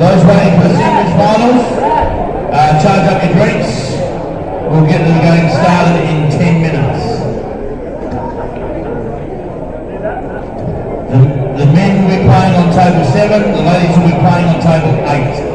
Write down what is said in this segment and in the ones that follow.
Those waiting for the singles finals, charge up your drinks. We'll get the game started in 10 minutes. The men will be playing on table 7, the ladies will be playing on table 8.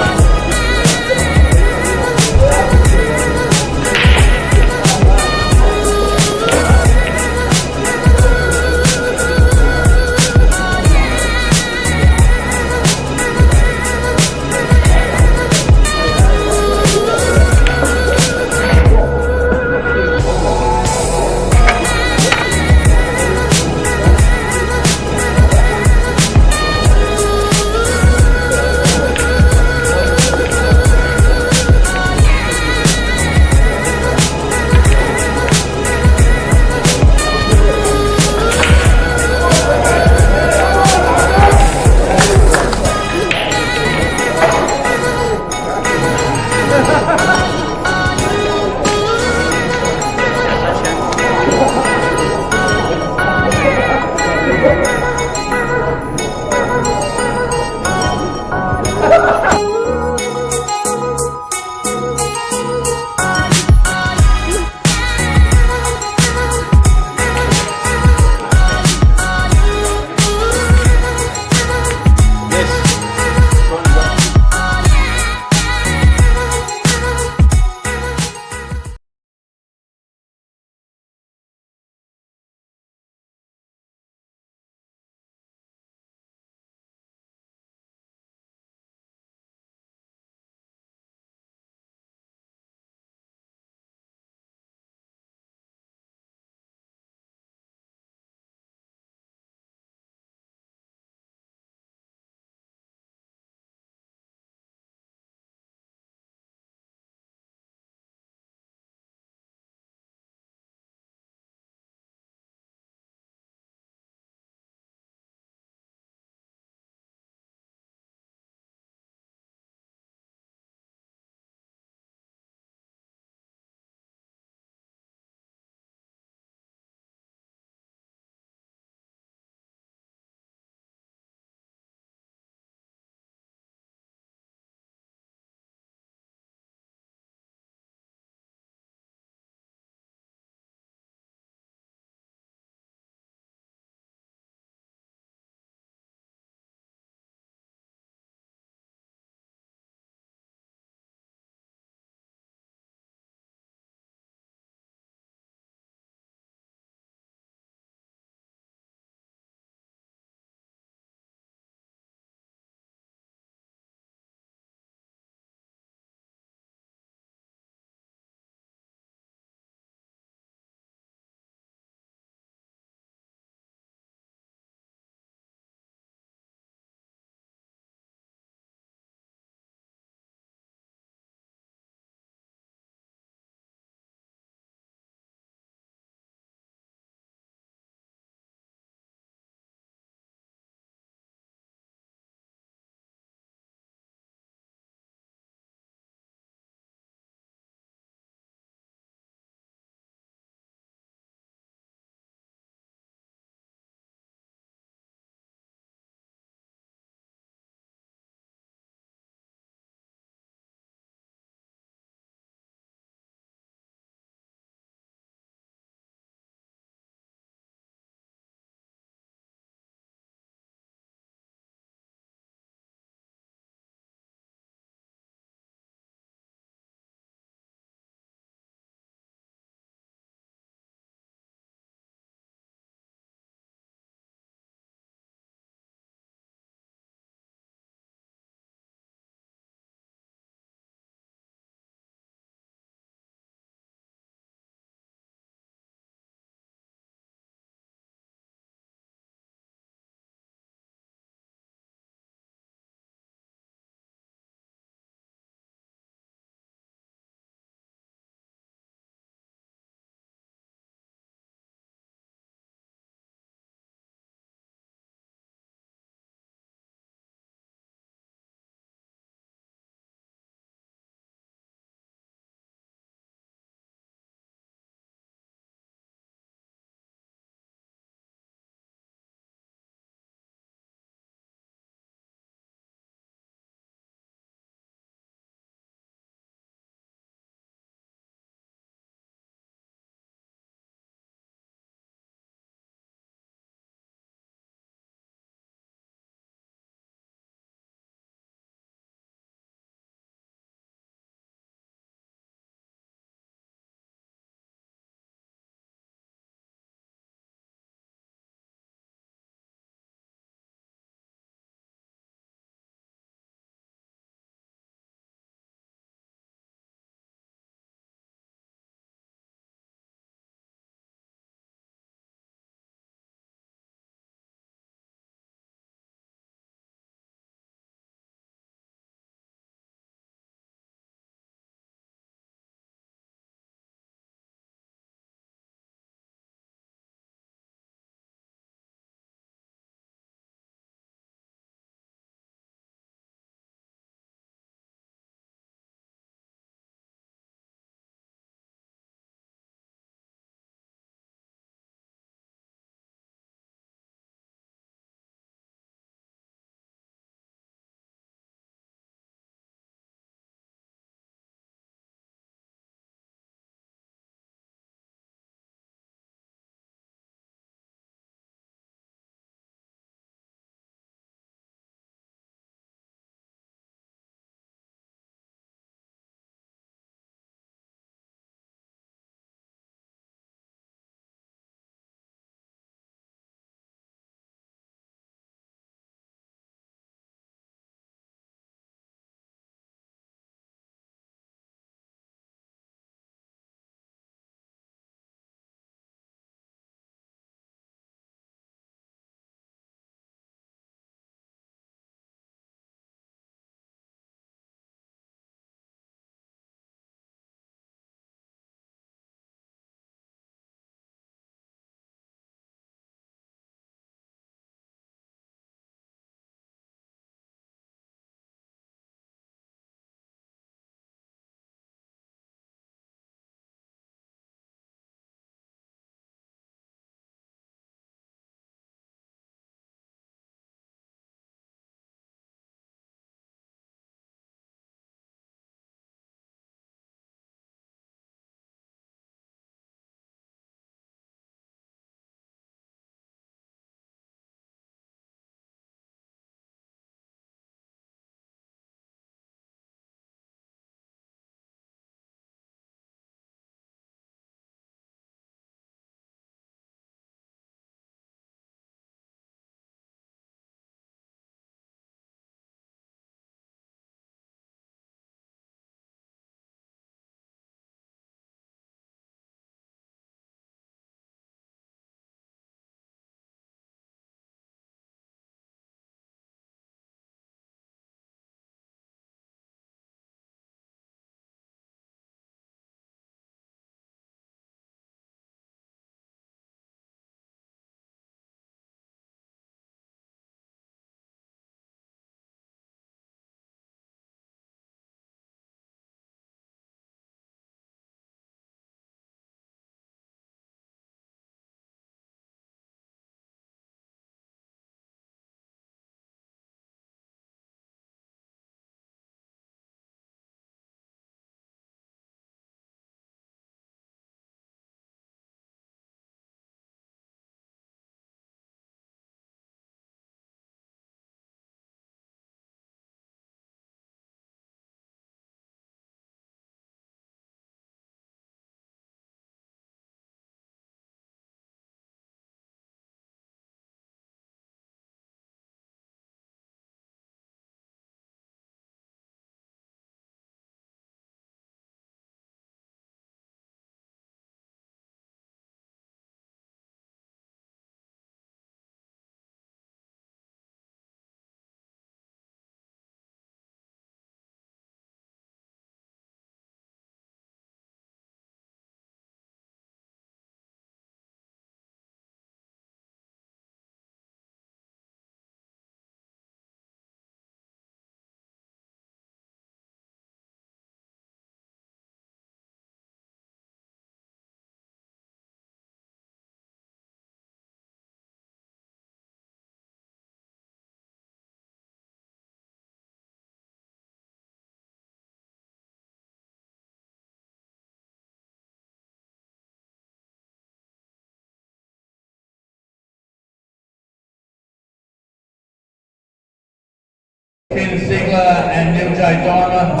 Keenan Ziegler and Neil J. Dimer.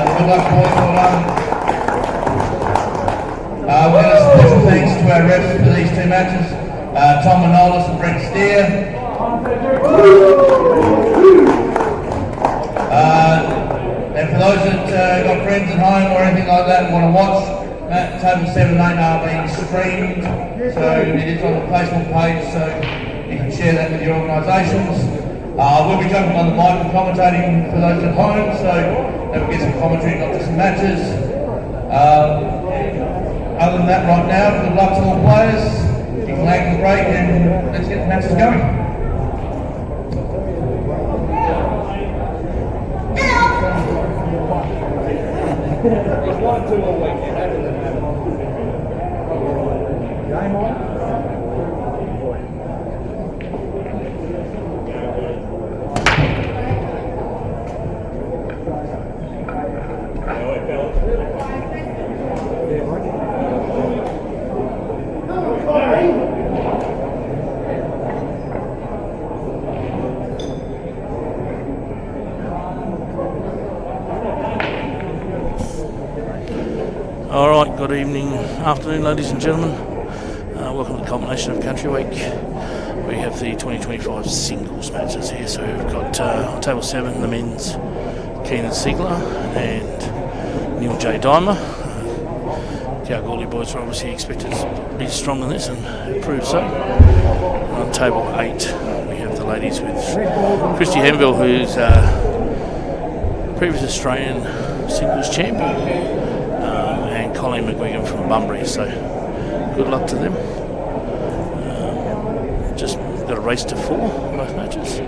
Good luck, boys. Well done. We're going to special thanks to our refs for these two matches. Tom Manolis and Brent Steer. And for those that got friends at home or anything like that and want to watch, Table 7 and 8 are being streamed, so it is on the Facebook page, so you can share that with your organisations. We'll be jumping on the mic and commentating for those at home, so that we'll get some commentary, not just some matches. Other than that, right now, good luck to all players. You can lag the break and let's get the matches going. There's 1-2 all weekend. Game on. Alright, good evening, afternoon ladies and gentlemen. Welcome to the culmination of Country Week. We have the 2025 singles matches here, so we've got on table 7 the men's Keenan Ziegler and Neil J. Dimer. The Kalgoorlie boys are obviously expected to be strong in this and prove so. And on table 8 we have the ladies with Christy Henville, who's previous Australian singles champion. Colleen McGuigan from Bunbury, so good luck to them. Just got a race to 4 both matches.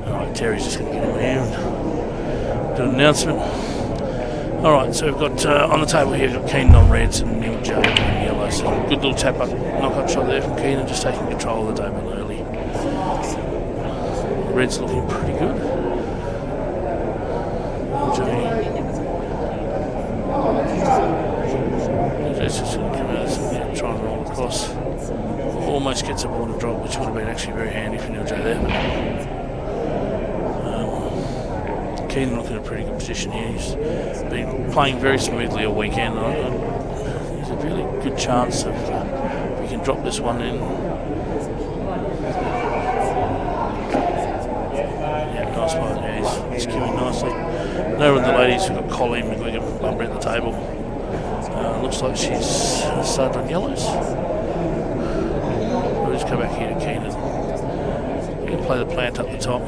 Alright, Terry's just going to get him around, do an announcement. Alright, so we've got on the table here, we've got Keenan on reds and Neil J on yellow. So good little tap up, knock-up shot there from Keenan, just taking control of the table early. Red's looking pretty good. J's just going to come out and try and roll across. Almost gets a border drop, which would have been actually very handy for Neil J there. Keenan looking in a pretty good position here. He's been playing very smoothly all weekend. There's a really good chance of we can drop this one in. Yeah, nice one. Yeah, he's queuing nicely. Over with the ladies, we've got Colleen McGuigan from Bunbury at the table. Looks like she's started on yellows. We'll just come back here to Keenan. We can play the plant up the top.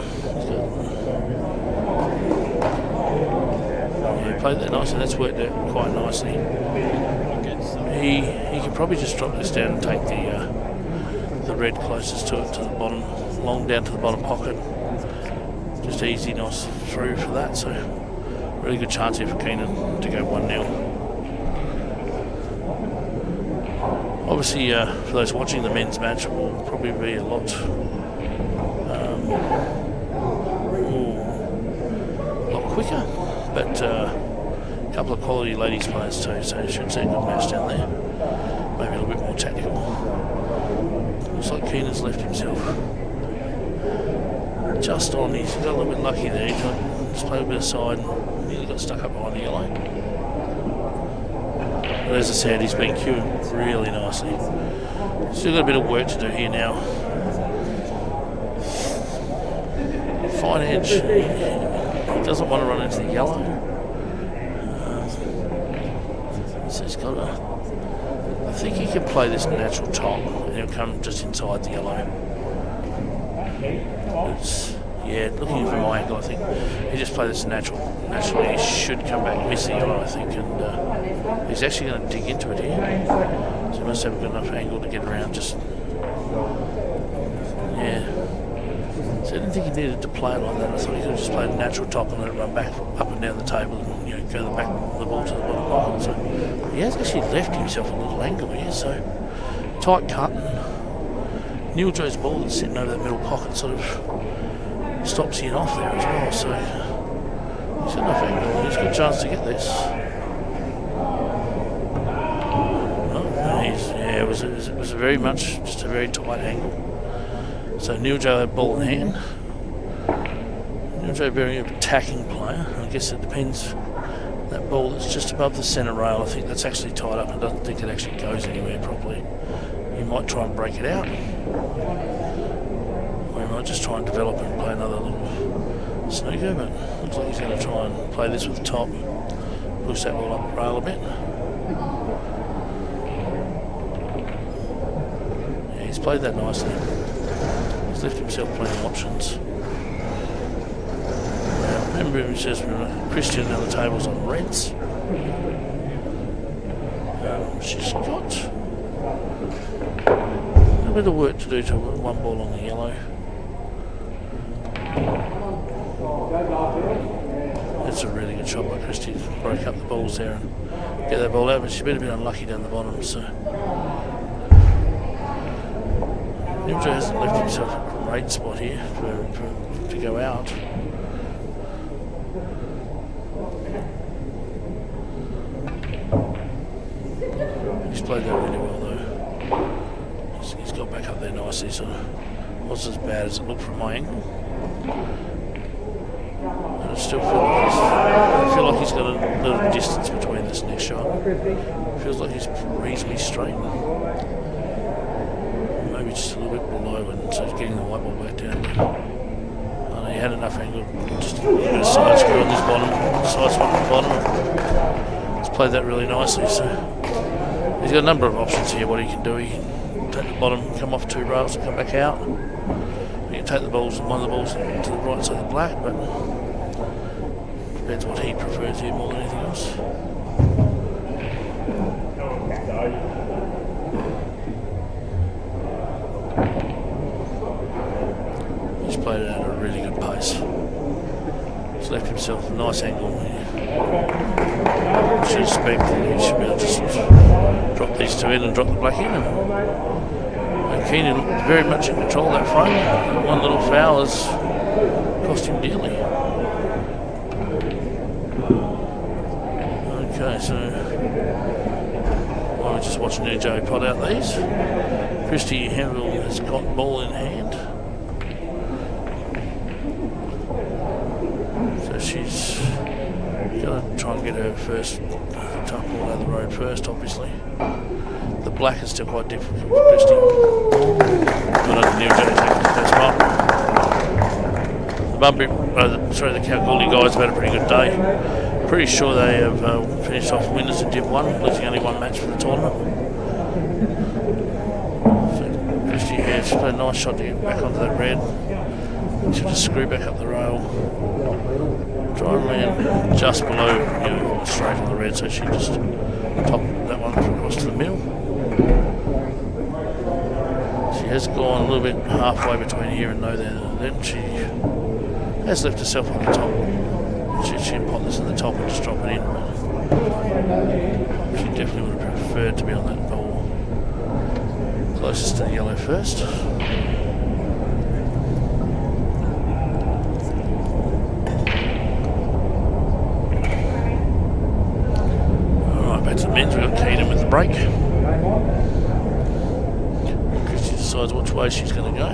Played that nicely, that's worked out quite nicely. He could probably just drop this down and take the red closest to it, to the bottom, long down to the bottom pocket. Just easy, nice through for that, so really good chance here for Keenan to go 1-0. Obviously, for those watching the men's match, it will probably be a lot quicker, but a couple of quality ladies players too, so you should see a good match down there. Maybe a little bit more tactical. Looks like Keenan's left himself just on. He's got a little bit lucky there. He just played a bit aside and nearly got stuck up behind the yellow. But as I said, he's been queuing really nicely. Still got a bit of work to do here now. Fine edge. He doesn't want to run into the yellow. So he's got a... I think he can play this natural top and he'll come just inside the yellow. Yeah, looking from my angle, I think he just played this naturally. He should come back and miss the yellow, I think, and he's actually going to dig into it here. So he must have a good enough angle to get around. Just yeah. So I didn't think he needed to play it like that. I thought he could have just played a natural top and let it run back up and down the table and go the back the ball to the bottom pocket. So he has actually left himself a little angle here. So tight cut. And Neil Joe's ball that's sitting over that middle pocket sort of stops him off there as well. So He's got enough angle. He's got a chance to get this. It was very much just a very tight angle. So Neil Joe had ball in hand. Neil Joe being an attacking player. I guess it depends. That ball that's just above the centre rail, I think that's actually tied up. I don't think it actually goes anywhere properly. He might try and break it out. Or he might just try and develop and play another little snooker, but looks like he's going to try and play this with the top. Push that ball up the rail a bit. He's played that nicely. He's left himself plenty of options. Now, remember, he says Christian on the tables on reds. She's got a bit of work to do to one ball on the yellow. That's a really good shot by Christie to break up the balls there and get that ball out, but she's been a bit unlucky down the bottom, so. Nimjo hasn't left himself a great spot here to go out. He's played that really well though. He's got back up there nicely, so it wasn't as bad as it looked from my angle. But I still feel like he's got a little distance between this next shot. Feels like he's reasonably straight. Maybe just a little bit below, and so he's getting the white ball back down. And he had enough angle, just a bit of side screw on this bottom, side swap on the bottom. He's played that really nicely, so he's got a number of options here. What he can do, he can take the bottom, come off two rails and come back out. He can take the balls, one of the balls to the right side of the black, but depends what he prefers here more than anything else. He's played it at a really good pace. He's left himself a nice angle here. I should expect that he should be able to just drop these two in and drop the black in. And Keenan looked very much in control of that frame. One little foul has cost him dearly. Okay, so we're just watching Joe pot out these. Christy Henville has got ball in hand. So she's going to try and get her first top ball down the road first, obviously. The black is still quite difficult for Christy. Good on Neil Joe taking the first spot. The Kalgoorlie guys have had a pretty good day. Pretty sure they have finished off winners in Div 1, losing only one match for the tournament. So Christy here, she's played a nice shot to get back onto that red. She'll just screw back up the rail. Try and land just below, straight on the red, so she just top that one across to the middle. She has gone a little bit halfway between here and no there. Then she has left herself on the top. She can pop this in the top and just drop it in. She definitely would have preferred to be on that ball closest to the yellow first. Alright, back to the men's. We've got Keenan with the break. Christy decides which way she's going to go.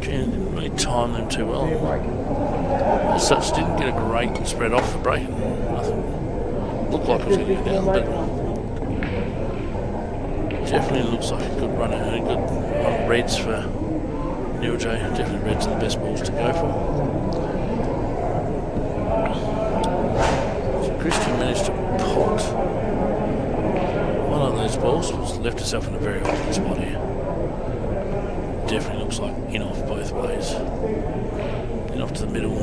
Didn't really time them too well. As such, didn't get a great spread off the break. Nothing looked like it was going to go down, but definitely looks like a good run and a good on reds for Neil J. Definitely reds are the best balls to go for. So Christian managed to pot one of those balls, left herself in a very awkward spot here. Definitely looks like in off both ways. In off to the middle.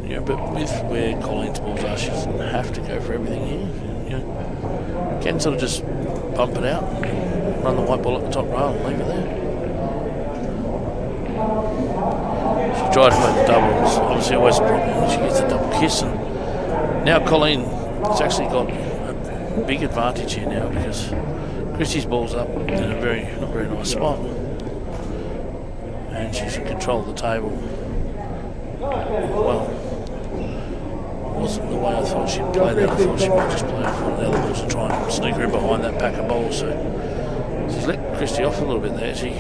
Yeah, but with where Colleen's balls are, she doesn't have to go for everything here. Can sort of just bump it out, run the white ball at the top rail and leave it there. She tried to play the doubles, obviously always a problem. She gets the double kiss, and now Colleen has actually got a big advantage here now because Christie's ball's up in a not very nice spot. And she's in control of the table. Well, wasn't the way I thought she'd play that. I thought she might just play for the other balls to try and sneak her in behind that pack of balls. So she's let Christie off a little bit there. She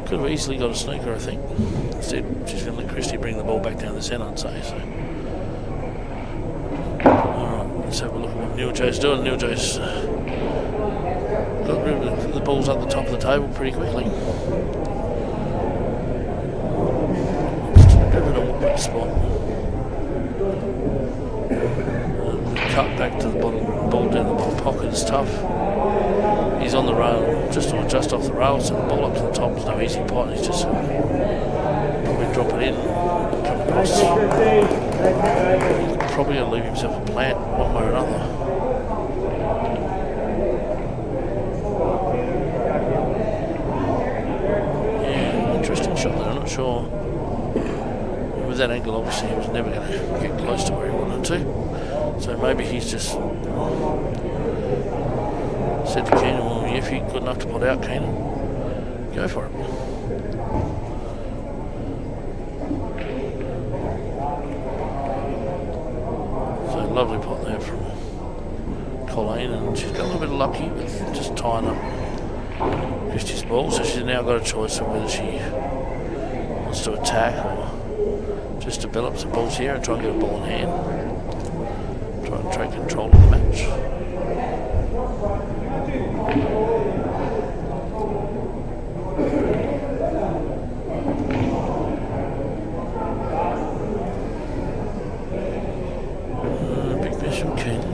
could have easily got a sneaker, I think. Instead, she's going to let Christie bring the ball back down the centre, I'd say. So. Alright, let's have a look at what Neil J's doing. Neil J's got rid of the balls up the top of the table pretty quickly. Driven a whooping spot. Cut back to the bottom, ball down the bottom pocket is tough. He's on the rail, just off the rail, so the ball up to the top is no easy pot. He's just probably drop it in, come across. Probably going to leave himself a plant one way or another. Yeah, interesting shot there. I'm not sure. With that angle, obviously, he was never going to get close to where he wanted to. So maybe he's just said to Keenan, well, if you're good enough to put out, Keenan, go for it. So lovely pot there from Colleen, and she's got a little bit of lucky with just tying up Christie's ball. So she's now got a choice of whether she wants to attack or just develop some balls here and try and get a ball in hand. Try and take control of the match. Big miss from Keenan.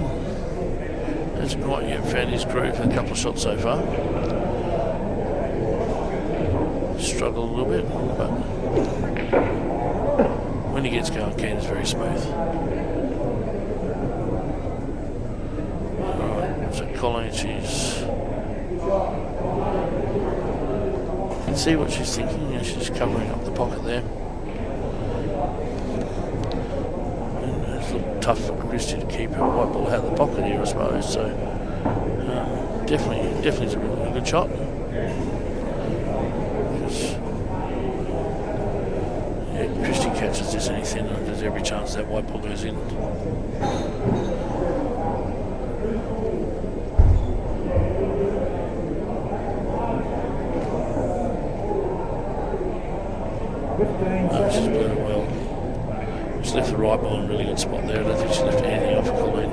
Hasn't quite yet found his groove for a couple of shots so far. Struggled a little bit, but when he gets going, Keenan's very smooth. So Colleen, she's you can see what she's thinking. Yeah, she's covering up the pocket there. And it's a little tough for Christie to keep her white ball out of the pocket here, I suppose. So definitely is a really good shot. Yeah, Christie catches this anything, and there's every chance that white ball goes in. She's played it well. She's left the right ball in a really good spot there. I don't think she left anything off for Colleen.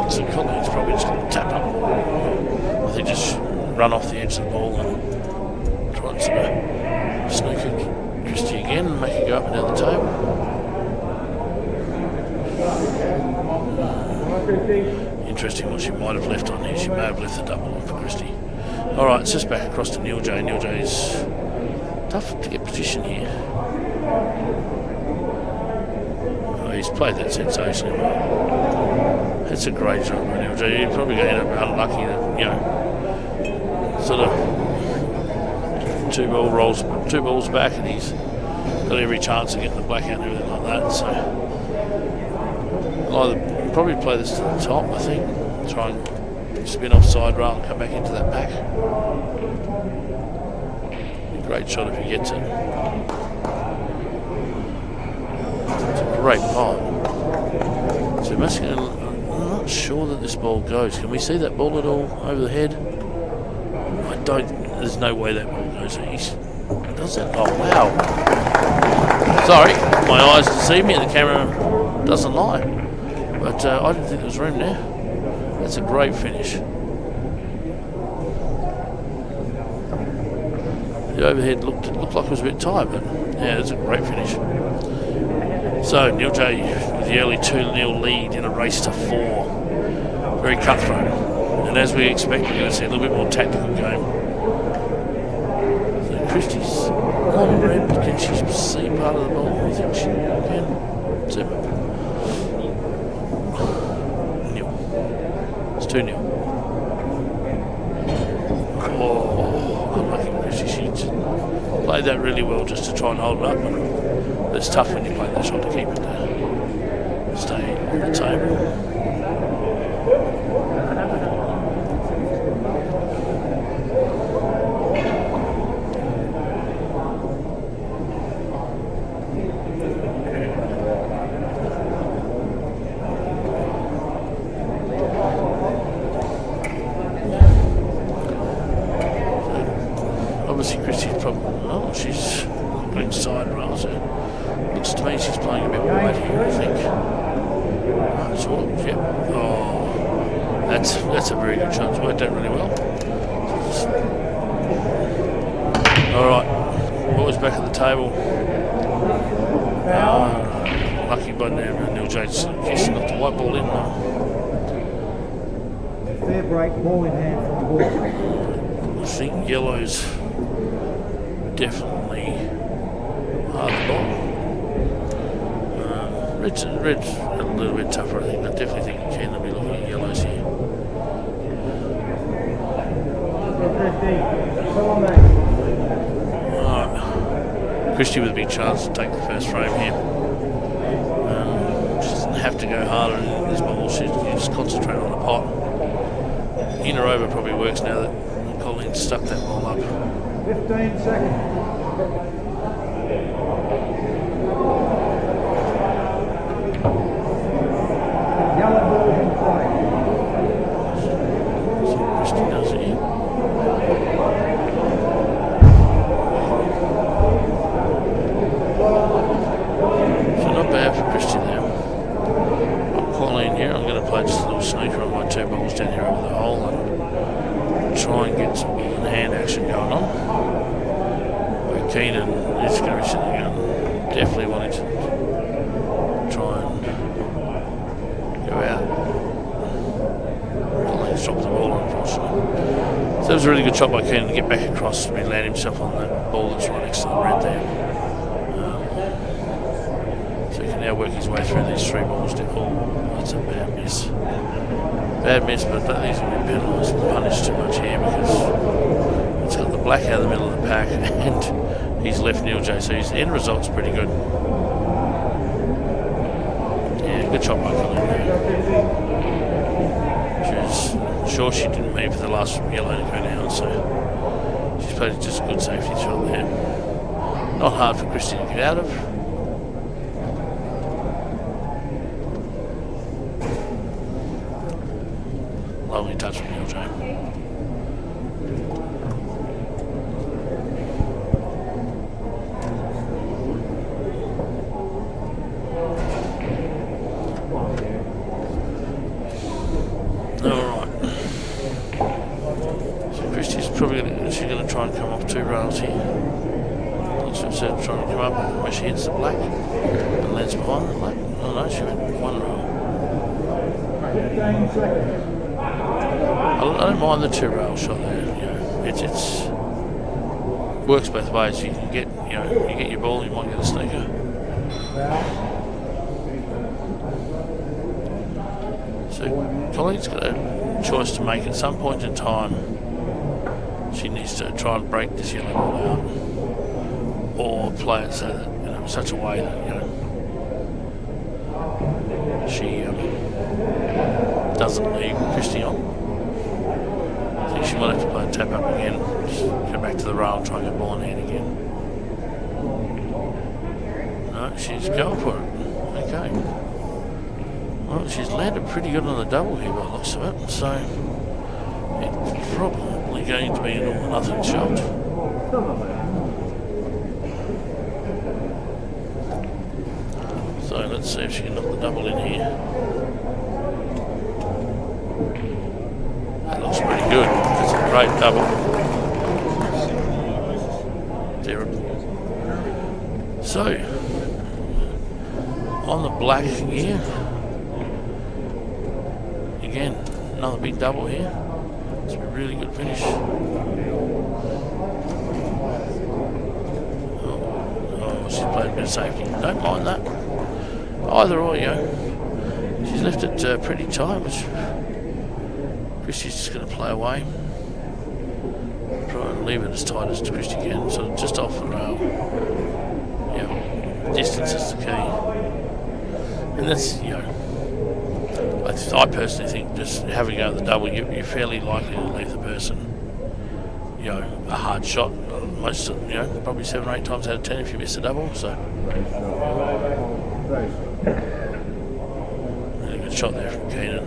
So Colleen's probably just going to tap up. I think just run off the edge of the ball and try and sort of snooker Christie again and make it go up and down the table. Interesting what she might have left on here. She may have left the double on for Christie. Alright, it's just back across to Neil J. Neil J's tough to get position here. Oh, he's played that sensationally well. That's a great job by Neil J. He's probably going to end up unlucky that, sort of two balls back, and he's got every chance of getting the black out and everything like that. So I'll either probably play this to the top, I think. Try and spin off side rail and come back into that pack. Great shot if he gets it. It's a great pot. So I'm not sure that this ball goes. Can we see that ball at all over the head? There's no way that ball goes. Does it? Oh, wow. Sorry, my eyes deceive me and the camera doesn't lie. But I didn't think there was room there. That's a great finish. The overhead looked like it was a bit tight, but yeah, it's a great finish. So Neil J with the early 2-0 lead in a race to 4. Very cutthroat. And as we expect, we're going to see a little bit more tactical game. So Christie's on red. Can she see part of the ball? I think she can. Super. It's 2-0. Oh, good lucky Christie. She played played that really well just to try and hold it up. And it's tough when you play that shot to keep it stay on the table. Obviously, Christy's probably. Oh, she's putting side rails. Looks to me she's playing a bit wide here, I think. Right, so, yep. Oh, that's a very good shot. It's worked out really well. Alright, boys back at the table. Lucky by now, Neil Jade's guessing got the white ball in. Fair break, ball in hand from the ball. I think yellow's definitely hard ball. Red's a little bit tougher, I think. I definitely think you can be looking at yellows here. Alright. Christy with a big chance to take the first frame here. She doesn't have to go harder in this ball. She just concentrate on the pot. Inner over probably works now that Colleen stuck that ball up. 15 seconds. Yellow ball in play. So Christy does it here. So not bad for Christy there. I'm Colleen here. I'm going to play just a little sneaker on my two balls down here over the hole and try and get some ball in hand action going on. Keenan is going to be sitting down, definitely wanting to try and go out. He's dropped the ball, unfortunately. So that was a really good shot by Keenan to get back across and land himself on that ball that's right next to the red there. So he can now work his way through these three balls. Oh, that's a bad miss. Bad miss, but I don't think he's going to be penalised and punished too much here because it's got the black out of the middle of the pack and he's left Neil J, so his end result's pretty good. Yeah, good shot by Colleen there. She was sure she didn't mean for the last yellow to go down, so she's played just a good safety shot there. Not hard for Christy to get out of. Lovely touch from Neil J. Going to try and come off two rails here. Looks like she's trying to come up where she hits the black and lands behind the black. Oh no, she went one rail. 15 seconds. I don't mind the two rail shot there. You know, it's works both ways. You can get you get your ball, you might get a sneaker. So Colleen's got a choice to make at some point in time. She needs to try and break this yellow ball out, or play it so that in such a way that she doesn't leave Christy on. I think she might have to play a tap up again, just go back to the rail and try and get ball in hand again. No, she's going for it. Okay. Well, she's landed pretty good on the double here by the looks of it, so it's probably going to be an all or nothing shot. So let's see if she can knock the double in here. That looks pretty good. That's a great double. So on the black here, again, another big double here. It's a really good finish. Oh, she's played a bit of safety. Don't mind that. Either or, she's left it pretty tight, which Christy's just going to play away. try and leave it as tight as Christy can, so just off the rail. Yeah, distance is the key. And that's, I personally think just having out the double, you're fairly likely to leave the person, a hard shot. Most, probably 7 or 8 times out of 10 if you miss a double. So, really good shot there from Keenan.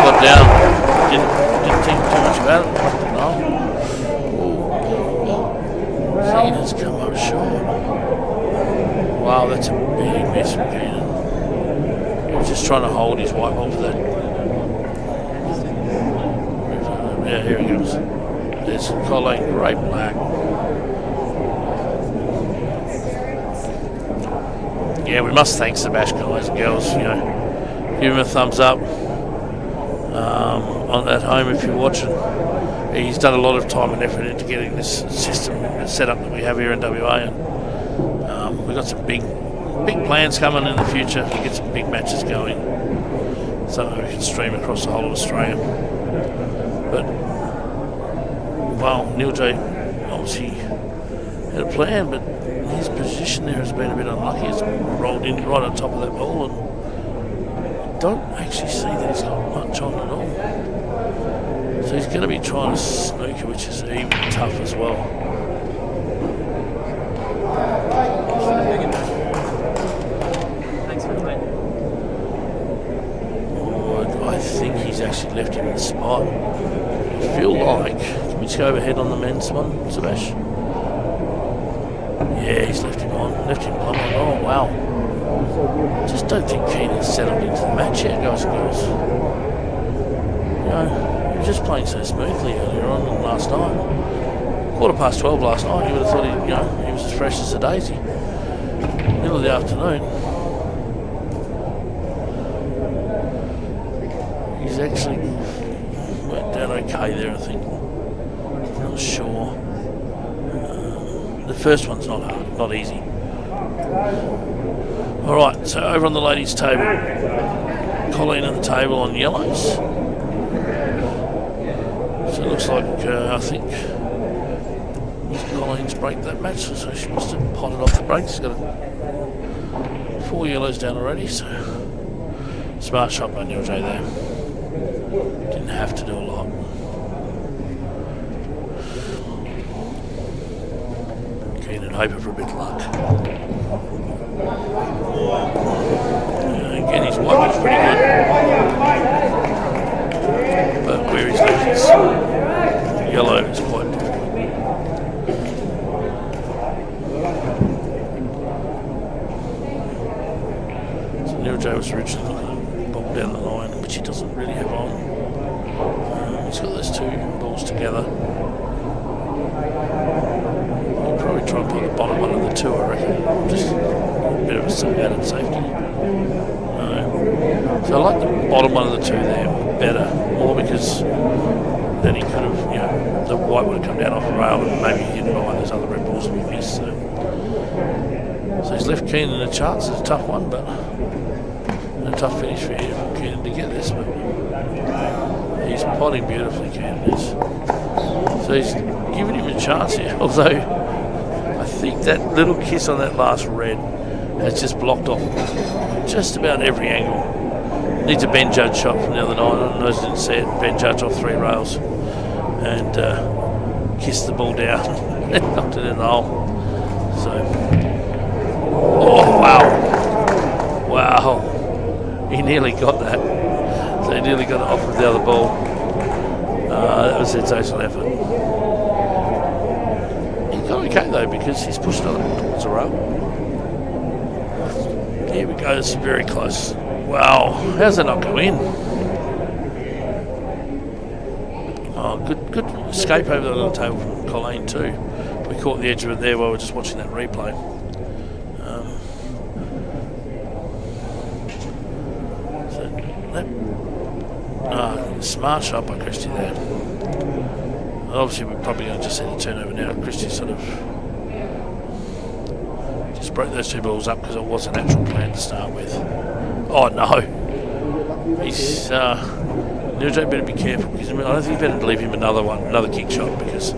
Got down. Didn't think too much about it. Keenan's come up short. Wow, that's a big miss from Keenan. He was just trying to hold his white ball for that. Yeah, here he goes. There's Colleen, great black. Yeah, we must thank Sebastian, guys and girls. Give him a thumbs up on at home if you're watching. He's done a lot of time and effort into getting this system set up that we have here in WA, and we've got some big plans coming in the future to get some big matches going, so we can stream across the whole of Australia. But Neil J obviously had a plan, but his position there has been a bit unlucky. He's rolled in right on top of that ball, and don't actually see that he's got much on at all. So he's going to be trying to snooker, which is even tough as well. I think he's actually left him in the spot. I feel like, can we just go overhead on the men's one, Sebash? Yeah, he's left him on. Oh, wow. Just don't think Keenan's settled into the match yet, guys and girls. He was just playing so smoothly earlier on than last night. 12:15 last night, you would have thought he was as fresh as a daisy. Middle of the afternoon. He's actually went down okay there, I think. Not sure. The first one's not hard, not easy. Alright, so over on the ladies' table, Colleen at the table on yellows. So it looks like, I think Colleen's break that match, so she must have potted off the break. She's got 4 yellows down already, so smart shot by Neil J there. Didn't have to do a lot. Keenan hoping for a bit of luck. Again, his white was pretty good. But where he's left his yellow is quite difficult. So Neil J was originally going to bob down the line, which he doesn't really have on. He's got those 2 balls together. He'll probably try and put the bottom one of the 2, I reckon. Just a bit of a added safety. So I like the bottom one of the 2 there better, more because then he could have, the white would have come down off the rail and maybe hit by those other red balls that we missed. So he's left Keenan in the charts. It's a tough one, but a tough finish for Keenan to get this. But he's potting beautifully, Keenan is. So he's giving him a chance here, although I think that little kiss on that last red has just blocked off just about every angle. Needs a Ben Judge shot from the other night. I don't know if you didn't see it. Ben Judge off 3 rails and kissed the ball down and knocked it in the hole. So, oh wow, he nearly got that. So he nearly got it off with the other ball. That was a sensational effort. He got okay though because he's pushed it towards the rail. Here we go. It's very close. Wow, how's that not go in? Oh, good escape over the little table from Colleen too. We caught the edge of it there while we were just watching that replay. Smart shot by Christy there. Obviously we're probably going to just see the turnover now. Christy sort of just broke those 2 balls up because it was a natural plan to start with. Oh no. He's Neil J better be careful because I don't think you better leave him another kick shot because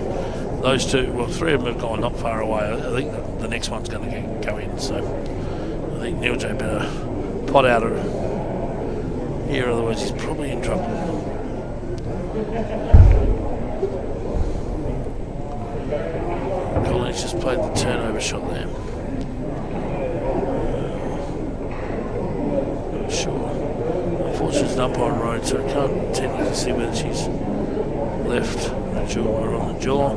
those two, well, three of them have gone not far away. I think the next one's going to go in. So I think Neil J better pot out of here, otherwise he's probably in trouble. Collins just played the turnover shot there. Not sure. Unfortunately, it's an umpire road, so I can't technically see whether she's left the jaw or on the jaw.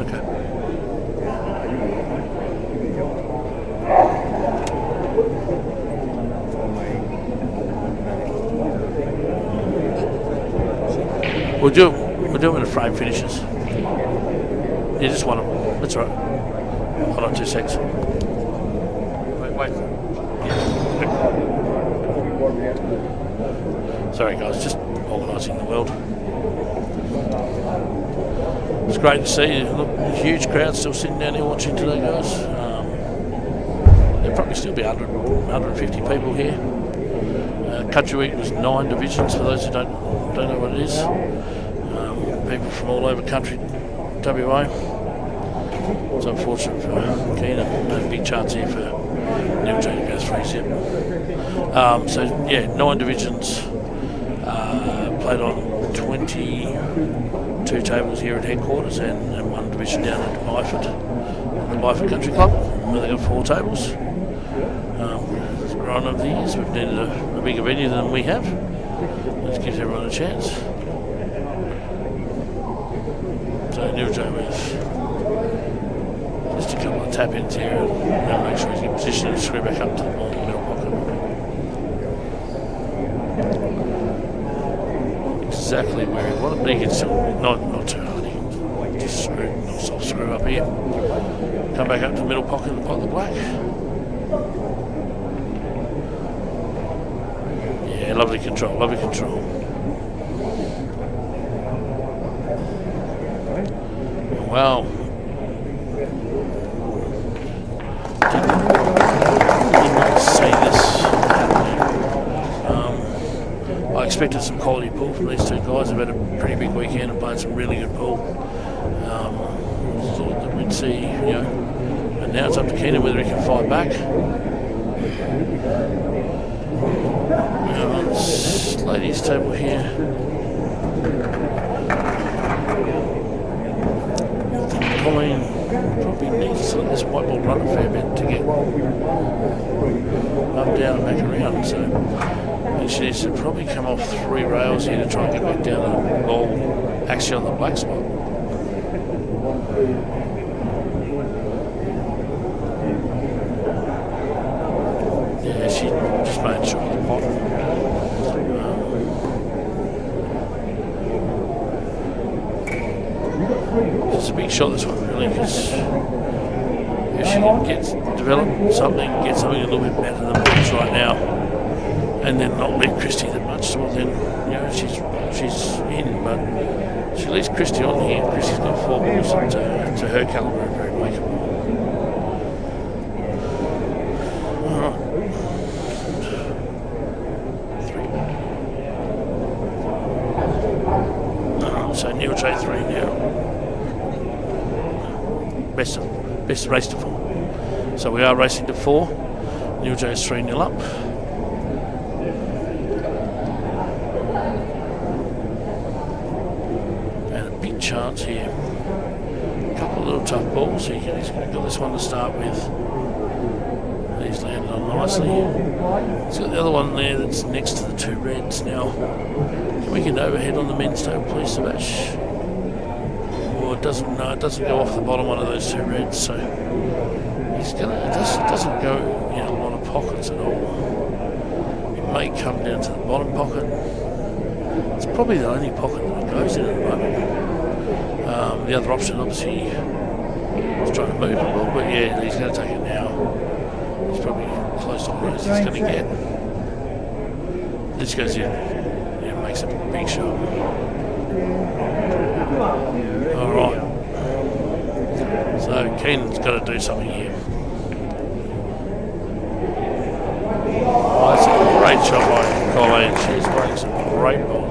Okay. We'll do it when the frame finishes. Yeah, just one of them. That's all right. Hold on 2 seconds. Wait. Yeah. Sorry guys, just organising the world. It's great to see. Look, a huge crowd still sitting down here watching today, guys. There'll probably still be 150 people here. Country Week was 9 divisions for those who don't know what it is. People from all over country, W.A.E.B.F. It's unfortunate for Keena. No big chance here for Neil J to go 3-zip. So yeah, 9 divisions. Played on 22 tables here at headquarters and 1 division down at W.A.E.F. at the W.A.E.F. Country Club, where they got 4 tables. It's grown over the years. We've needed a bigger venue than we have. This gives everyone a chance. So Neil J with just a couple of tap-ins here and make sure he's in position and screw back up to the ball in the middle pocket. Exactly where he wanted, but he can still not too hard. He can just soft screw up here. Come back up to the middle pocket and pot the black. Yeah, lovely control. Wow. Didn't see this happening. I expected some quality pool from these two guys. They've had a pretty big weekend and played some really good pool. Thought that we'd see, and now it's up to Keenan whether he can fight back. Ladies table here. Colleen probably needs to let this white ball run a fair bit to get up, down and back around. So she needs to probably come off 3 rails here to try and get back down the ball actually on the black spot. Yeah, she just made sure of the pot. It's a big shot, this one, really, because if she can develop something, get something a little bit better than what it's right now, and then not leave Christy that much, well then, she's in, but she leaves Christy on here. Christy's got 4 balls to her calibre, very makeable. Alright. 3. So Neil J 3 now. Best race to 4. So we are racing to 4. Neil J is 3-0 up. And a big chance here. A couple of little tough balls. He's got this one to start with. He's landed on nicely. He's got the other one there that's next to the 2 reds now. Can we get overhead on the men's table, please, Sebastian? It doesn't go off the bottom one of those 2 reds, so it doesn't go in a lot of pockets at all. It may come down to the bottom pocket. It's probably the only pocket that it goes in at the moment. The other option obviously is trying to move it well, but yeah, he's going to take it now. He's probably close to where he's going to get. This goes in, makes a big shot. Alright, so Keenan's got to do something here. away, and she's playing some great ball.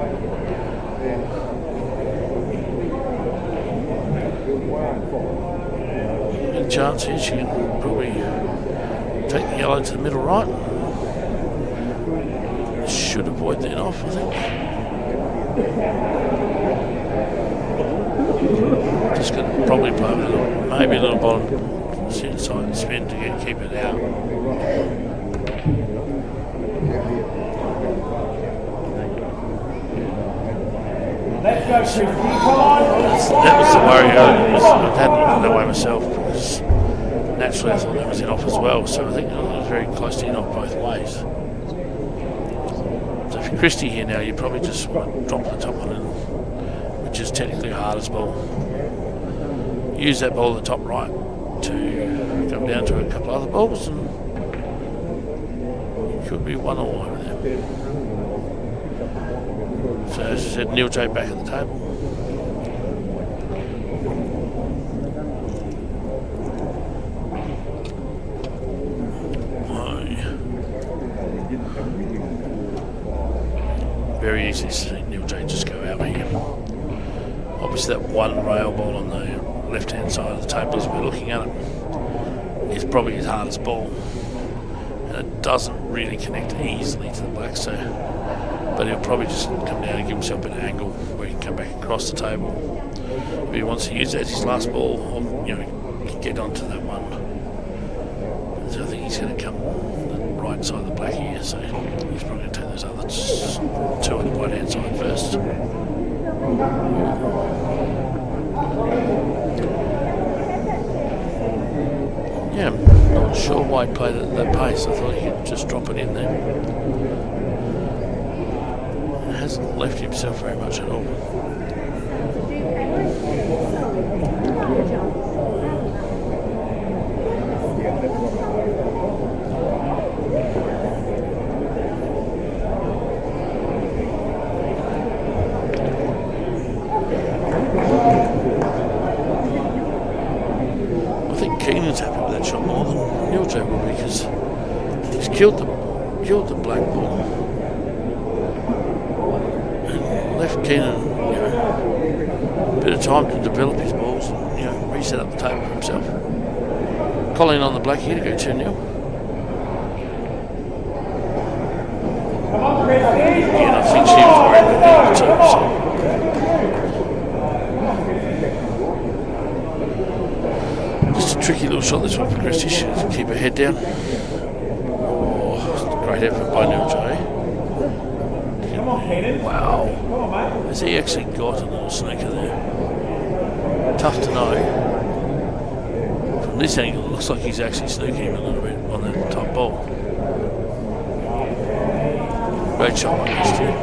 Big chance here, she can probably take the yellow to the middle right. Should avoid that off, I think. Just going to probably play with a little, maybe a little bottom side spin to keep it out. That was the worry earlier. I hadn't looked that way myself because naturally I thought that was in off as well. So I think it was very close to in off both ways. So if you're Christie here now, you probably just want to drop the top on it, which is technically the hardest ball. Use that ball at the top right to come down to a couple other balls, and it could be 1 all over there. So as I said, Neil J back at the table. Very easy to see Neil J just go out here. Obviously that one rail ball on the left hand side of the table as we're looking at it is probably his hardest ball, and it doesn't really connect easily to the black, so but he'll probably just come down and give himself a bit of angle where he can come back across the table. If he wants to use that as his last ball, or get onto that one. So I think he's going to come the right side of the black here, so he's probably going to take those other two on the right hand side first. Yeah, I'm not sure why he played at that pace. I thought he could just drop it in there. It hasn't left himself very much at all. Keenan's happy with that shot more than Neil J will, because he's killed the black ball and left Keenan a bit of time to develop his balls and reset up the table for himself. Colleen on the black here to go 2-0. Again, I think she was worried with the too. Tricky little shot this one for Christie. She has to keep her head down. Oh, great effort by Neil J. Wow. Has he actually got a little sneaker there? Tough to know. From this angle, it looks like he's actually sneaking him a little bit on the top ball. Great shot by Christie.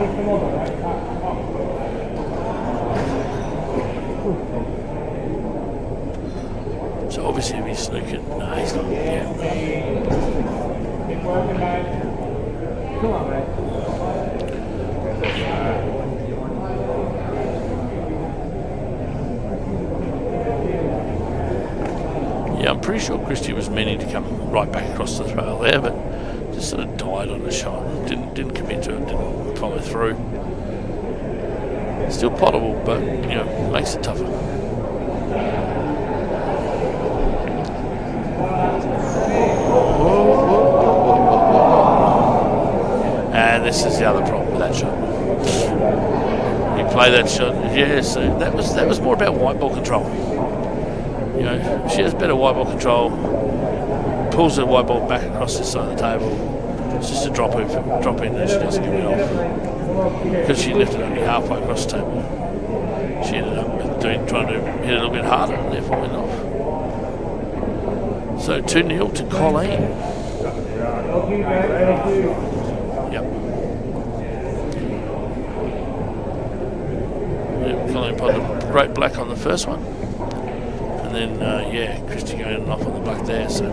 So obviously if he's snooking, no, he's not. Yeah. Yeah, I'm pretty sure Christie was meaning to come right back across the trail there, but just sort of died on the shot. Didn't commit to it, didn't follow through. Still potable, but makes it tougher. And this is the other problem with that shot. You play that shot, so that was more about white ball control. She has better white ball control, pulls the white ball back across this side of the table. It's just a drop in and she doesn't give it off. Because she lifted only halfway across the table. She ended up trying to hit it a little bit harder and therefore went off. So 2-0 to Colleen. Yep. Colleen put a great black on the first one. And then, Christie going off on the black there. So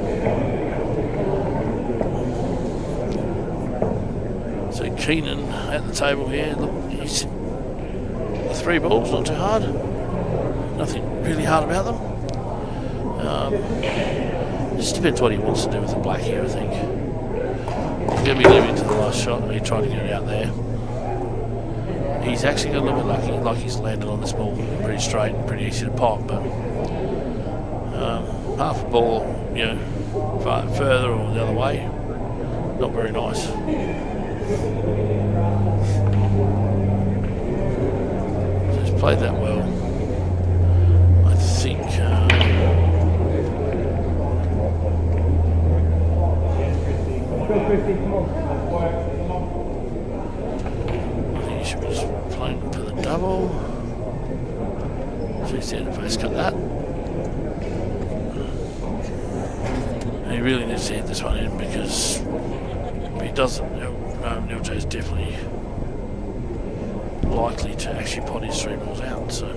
Keenan at the table here. Look, he's the 3 balls, not too hard. Nothing really hard about them. It just depends what he wants to do with the black here, I think. He's going to be leaving to the last shot. He tried to get it out there. He's actually got a little bit lucky, like he's landed on this ball pretty straight and pretty easy to pop, but half a ball, far further or the other way, not very nice. So he's played that well. I think he should be just playing for the double. So he's there to face cut that. And he really needs to hit this one in, because if he doesn't, Neil is definitely likely to actually pot his 3 balls out. So.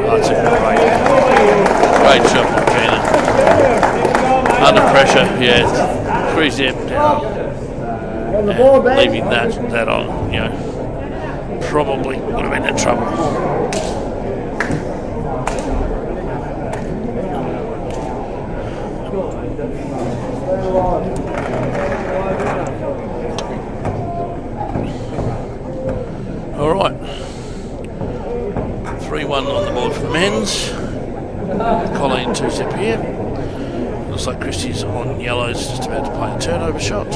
That's a great shot from Keenan. Under pressure, squeeze it down, and leaving that on, probably would have been in trouble. All right. 3-1 on the board for the men's. Colleen 2-step here. Looks like Christie's on yellows, just about to play a turnover shot.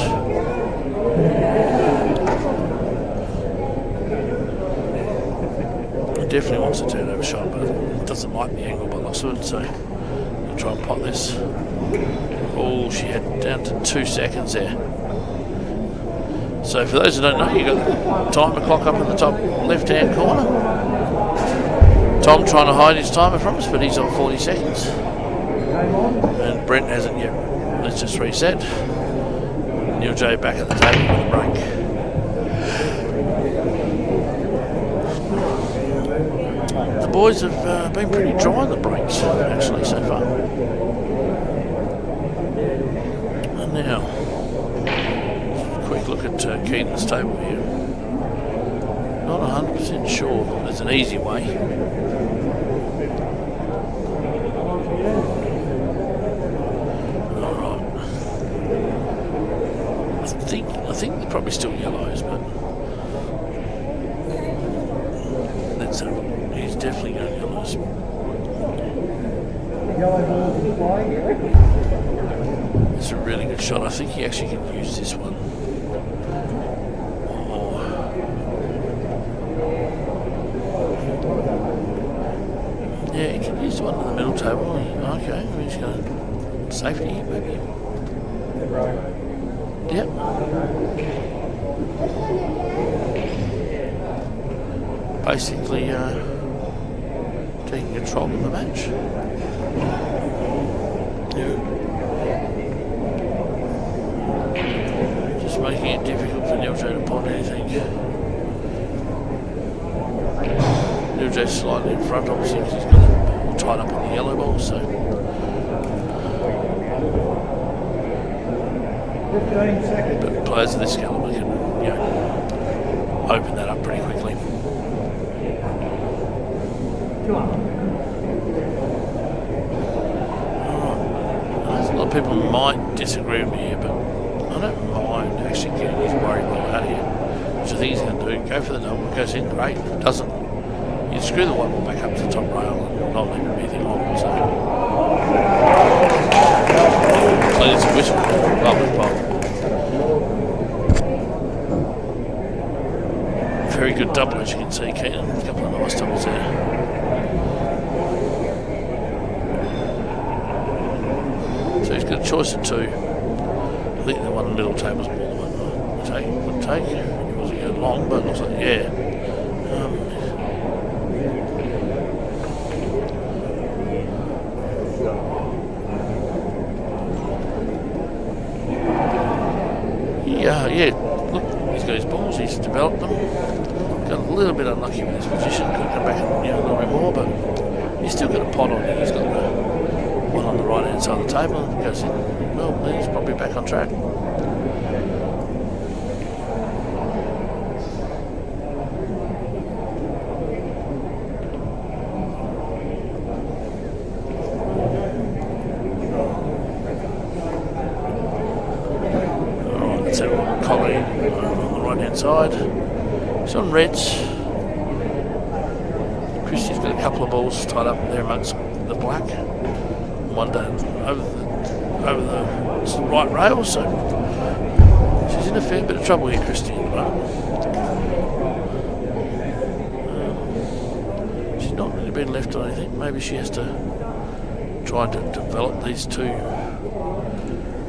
He definitely wants a turnover shot, but doesn't like the angle by the looks of it, so he'll try and pot this. Oh, she had down to 2 seconds there. So for those who don't know, you've got the timer clock up in the top left-hand corner. Tom trying to hide his timer from us, but he's on 40 seconds. And Brent hasn't yet. Let's just reset. Neil J back at the table with a break. The boys have been pretty dry in the breaks, actually, so far. And now, quick look at Keaton's table here. Not 100% sure there's an easy way. Alright. I think they're probably still yellows, but let's have a look. He's definitely going yellows. It's a really good shot. I think he actually can use this one. Yeah, he can use the one in the middle table. Okay, he's going safety here, maybe. Yep. Basically, taking control of the match. Yeah. Just making it difficult for Neil J to pot anything. Neil J's slightly in front, obviously, because he's got that ball tied up on the yellow ball, so. 15 seconds. But players of this caliber can, open that up pretty quickly. A lot of people might disagree with me here, but I don't mind actually getting his worry ball out here, which I think he's going to do. Go for the double, goes in, great. Doesn't. You screw the white ball back up to the top rail and not leave anything on. So it's a whistle, lovely pop. Very good double, as you can see, Keaton. A couple of nice doubles there. So he's got a choice of 2. I think the one in the middle table's more the one would take. He wasn't going long, but it looks like, look, he's got his balls, he's developed them. Got a little bit unlucky with his position, could come back and a little bit more, but he's still got a pot on. He's got the one on the right hand side of the table, goes in, well, then he's probably back on track. left-hand side. He's on reds. Christie's got a couple of balls tied up there amongst the black. One down over the right rail, so she's in a fair bit of trouble here, Christie, at the moment. She's not really been left on anything. Maybe she has to try to develop these two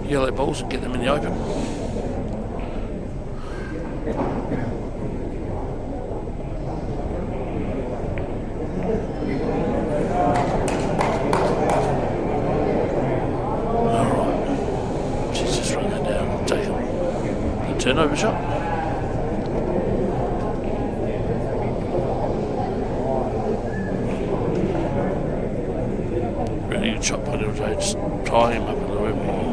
yellow balls and get them in the open. Turnover shot. Really good shot by Little J, just tie him up a little bit more.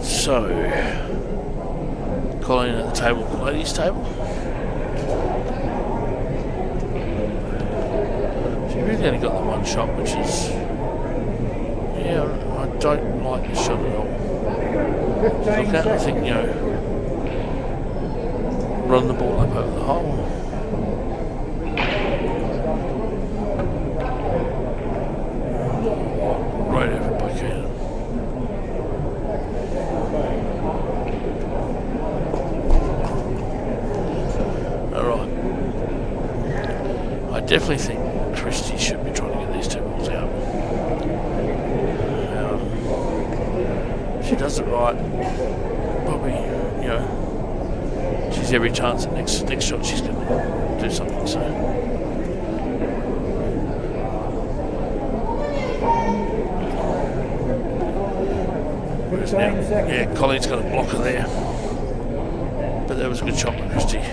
So, Colleen at the table, ladies' table. Really only got the one shot, which is, yeah, I don't like this shot at all. Look at, I think, run the ball up over the hole. Great effort by Keenan. Alright. I definitely think Christie should be trying to get these two balls out. She does it right. Probably, she's every chance at next shot she's going to do something. So, whereas now, yeah, Colleen's got a blocker there, but that was a good shot by Christie.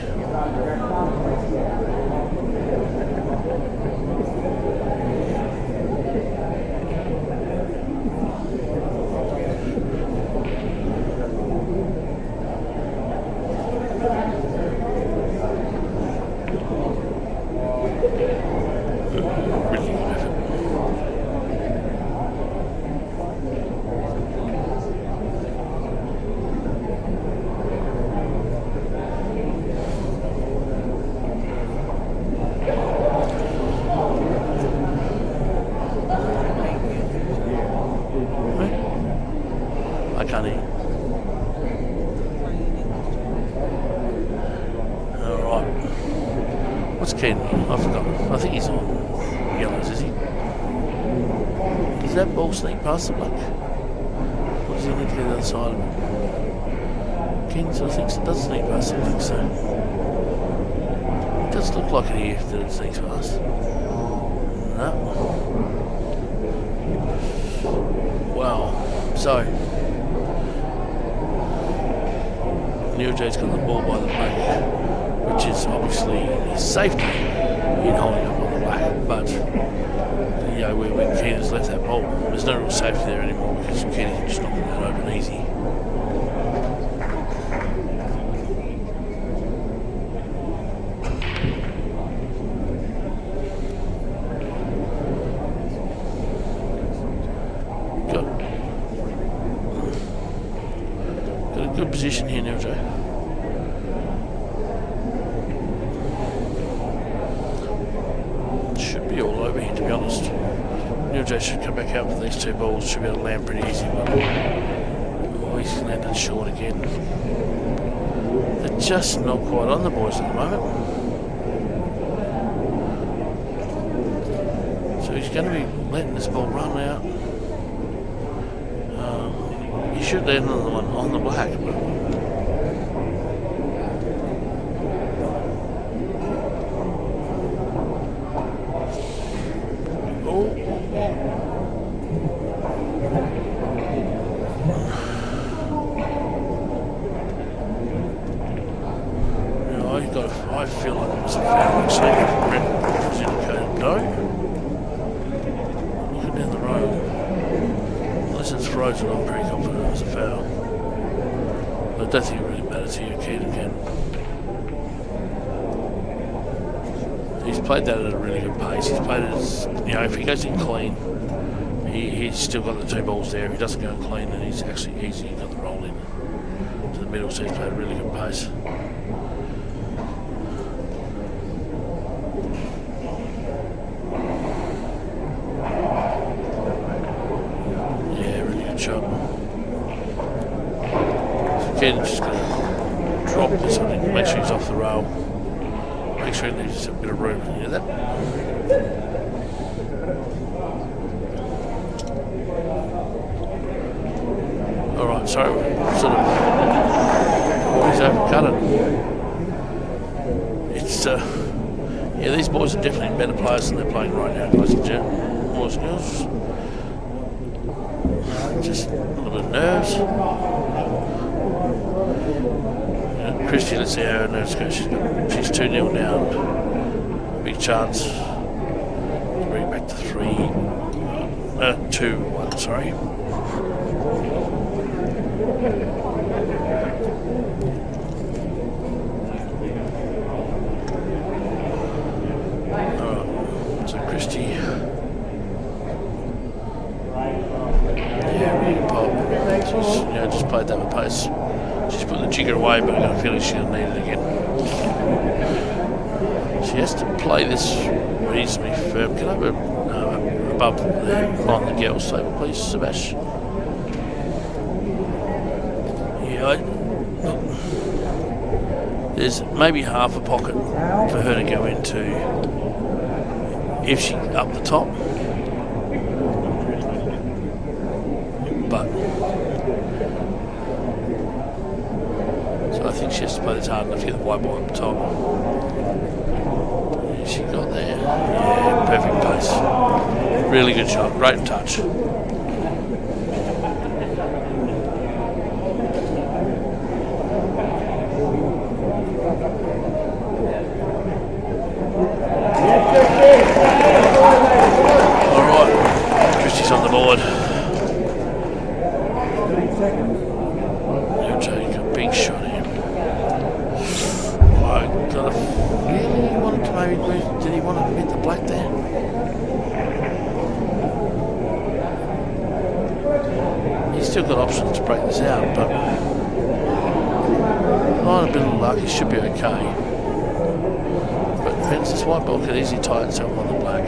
I forgot. I think he's on yellows, is he? Does that ball sneak past the black? Or does he need to get to the other side of it? Ken sort of thinks it does sneak past the black, so it does look like it here that it sneaks past. No. Wow. So Neil J's got the ball by the black, which is obviously his safety in holding up on the black, but when Keenan's left that ball, there's no real safety there anymore because Keenan's just knocking that open easy. Got a good position here now, Joe. All over here, to be honest. Neil J should come back out with these two balls, should be able to land pretty easy, but he's landed short again. They're just not quite on the boys at the moment. So he's going to be letting this ball run out. He should land another one on the black, but I feel like it was a foul actually. Red was indicated no. Looking down the road. Unless it's frozen, I'm pretty confident it was a foul. But I don't think it really matters here, Keaton again. He's played that at a really good pace. He's played it as, if he goes in clean, he's still got the 2 balls there. If he doesn't go in clean, then he's actually easy. He's got the roll in to the middle, so he's played a really good pace. Yeah, really good shot. So again, just going to drop this on him, make sure he's off the rail. Make sure he leaves a bit of room. You hear that? Alright, so sort of he's overcut it. It's these boys are definitely better players than they're playing right now, guys and boys and girls. Just a little bit of nerves. Christy, let's see how her nerves go. She's 2-0 down. Big chance to bring it back to 2-1, sorry. Alright, so Christy. Yeah, really good pop. She's just played that with pace. She's put the jigger away, but I've got a feeling she's going to need it again. She has to play this reasonably firm. Can I have above on the girls' table, please, Sebastian? Yeah, there's maybe half a pocket for her to go into if she up the top. But I think she has to play this hard enough to get the white ball up top. She got there. Yeah, perfect pace. Really good shot. Great touch. Alright. Christie's on the board. 15 seconds. He'll take a big shot here. He wanted to maybe move. Did he want to hit the black there? He's still got options to break this out, but not a bit of luck. He should be okay. But depends. This white ball could easily tie itself on the black,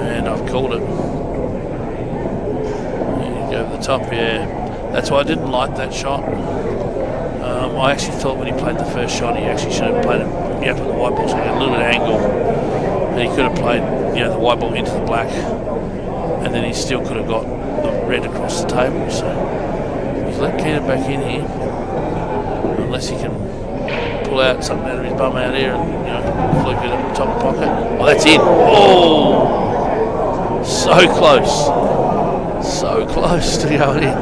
and I've called it. You go over the top, yeah. That's why I didn't like that shot. I actually thought when he played the first shot, he actually should have played it. Put the white ball so he had a little bit of angle, and he could have played, the white ball into the black, and then he still could have got the red across the table. So he's let Keenan back in here, unless he can pull out something out of his bum out here and flick it at the top pocket. Oh, that's in. Oh, so close, so close to going in.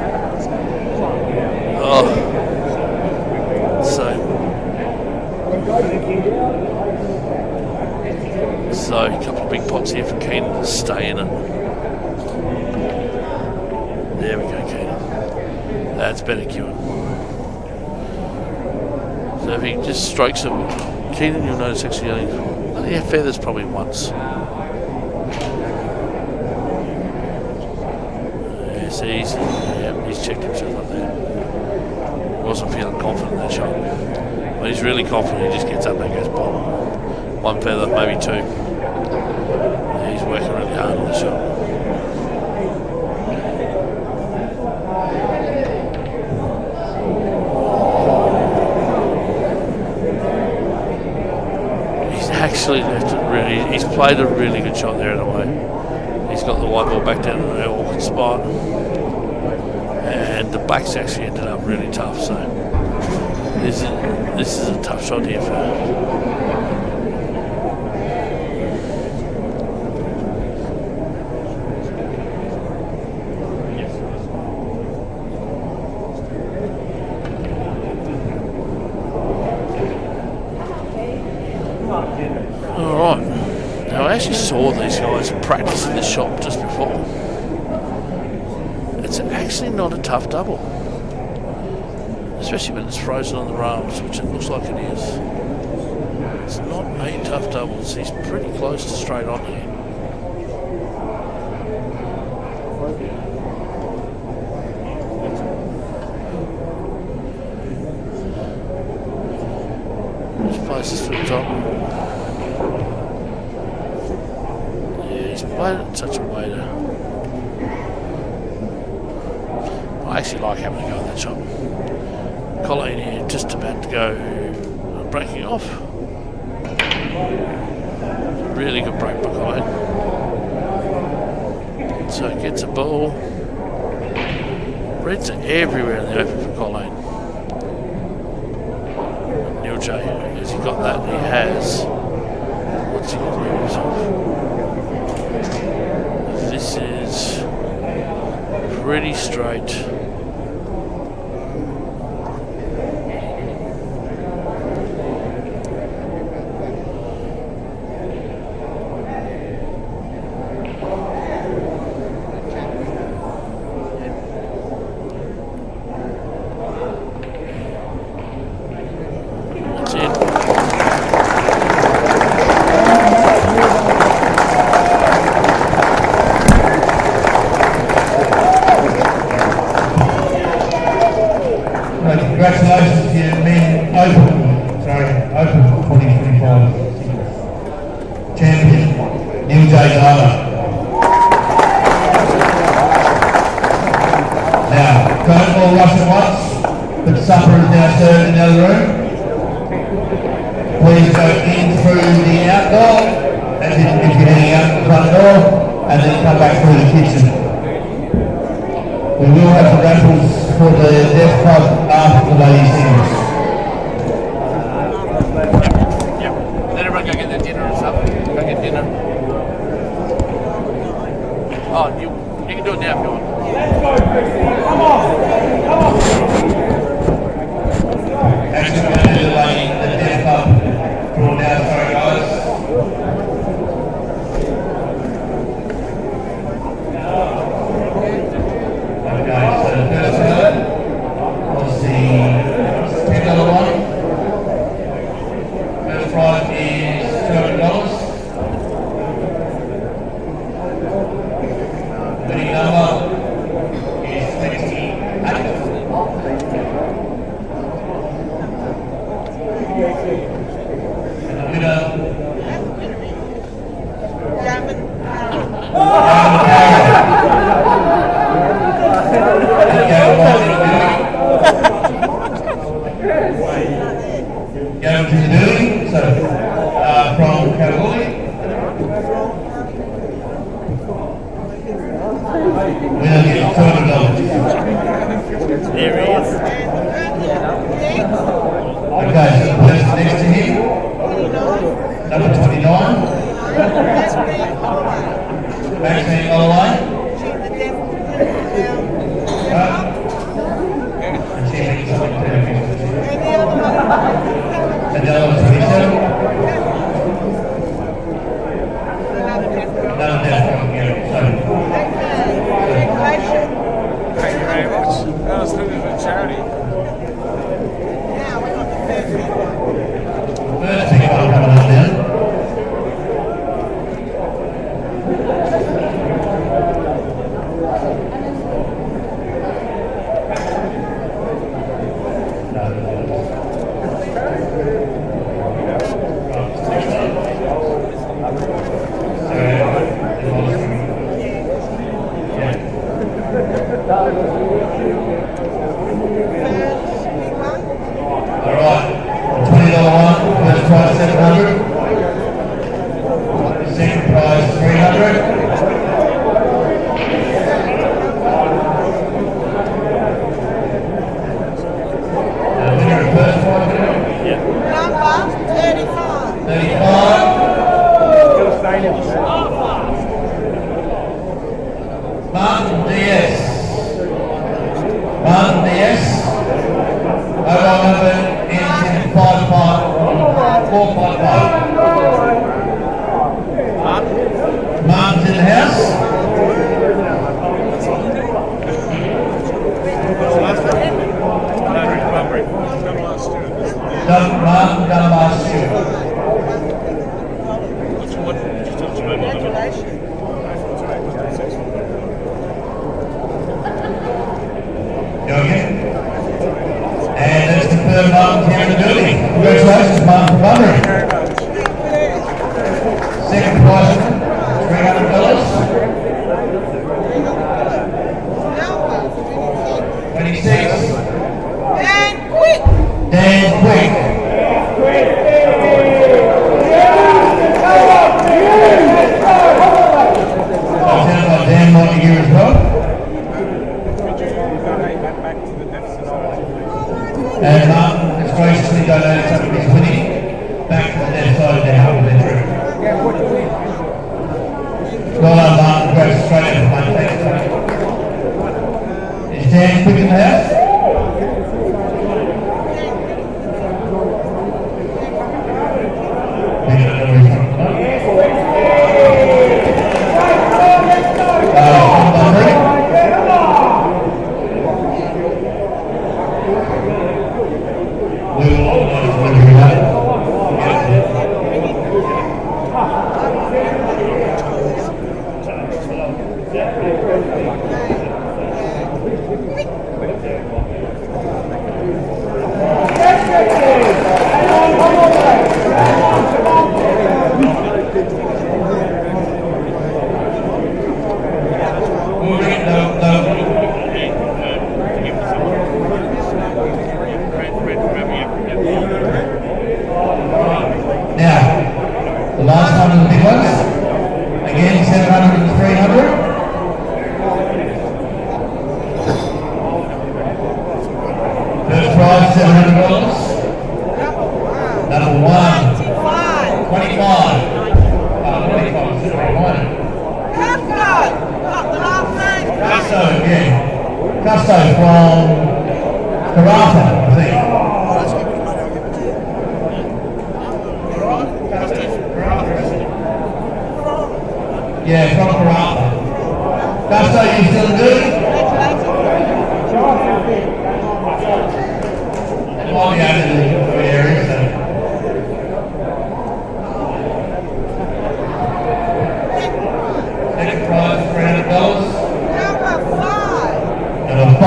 Oh. So a couple of big pots here for Keenan to stay in it. There we go, Keenan. That's better, Keenan. So if he just strikes it, Keenan, you'll notice actually only feathers probably once. Yes, he's checked himself up there. He wasn't feeling confident in that shot. When he's really confident, he just gets up and goes bottom. One feather, maybe 2. He's working really hard on the shot. He's actually left it really. He's played a really good shot there in a way. He's got the white ball back down in an awkward spot, and the black's actually ended up really tough. So this is a tough shot here for her. Alright, now I actually saw these guys practicing the shot just before. It's actually not a tough double, especially when it's frozen on the rails, which it looks like it is. It's not a tough doubles. He's pretty close to straight on here. Just places to the top. Yeah, he's played it in such a way to... I actually like having a go at that shot. Colleen here just about to go breaking off. Really good break by Colleen. So it gets a ball. Reds are everywhere in the open for Colleen. Neil J, has he got that? He has. What's he going to do himself? This is pretty straight. Congratulations to you, men Open 2025 champion, Neil J. Garner. Now, don't all rush at once, but supper is now served in the other room. Please go in through the outdoor, as if you're heading out the front door, and then come back through the kitchen. We will have the raffles for the W.A.E.B.F club after the ladies' singles. Yep. Let everyone go get their dinner and stuff. Go get dinner. Oh, you can do it now if you want. Actually, we're going to do the W.A.E.B.F club draw now. Sorry, guys. Okay, so the first card was the $10 one. First prize is $200. Winning number is 28. And the winner Going to the building, so from Kalgoorlie. Winner gets $200. There he is. Okay, so the person next to him, number 29. Maxine Holloway. And she thinks something to him. And the other one's 27. Another death from Gary. Thank you very much. That was through the charity. First thing I'm coming up now. Alright, $20 one, first prize $700. Second prize $300. Winner of first prize, Number 35. 35. Martin DS. Martin DS. Mobile number ends in 455. Martin's in the house. Martin Dunbar Stewart. in the house. Now, the last one of the big ones. Again, 700 and 300. First prize, $700. Number one. 25. 25. Custo, yeah. Custo from Raffle, I think. Yeah, from Raffle. Custo, you still good? It might be over the area, so. Second prize, $300. Number 5.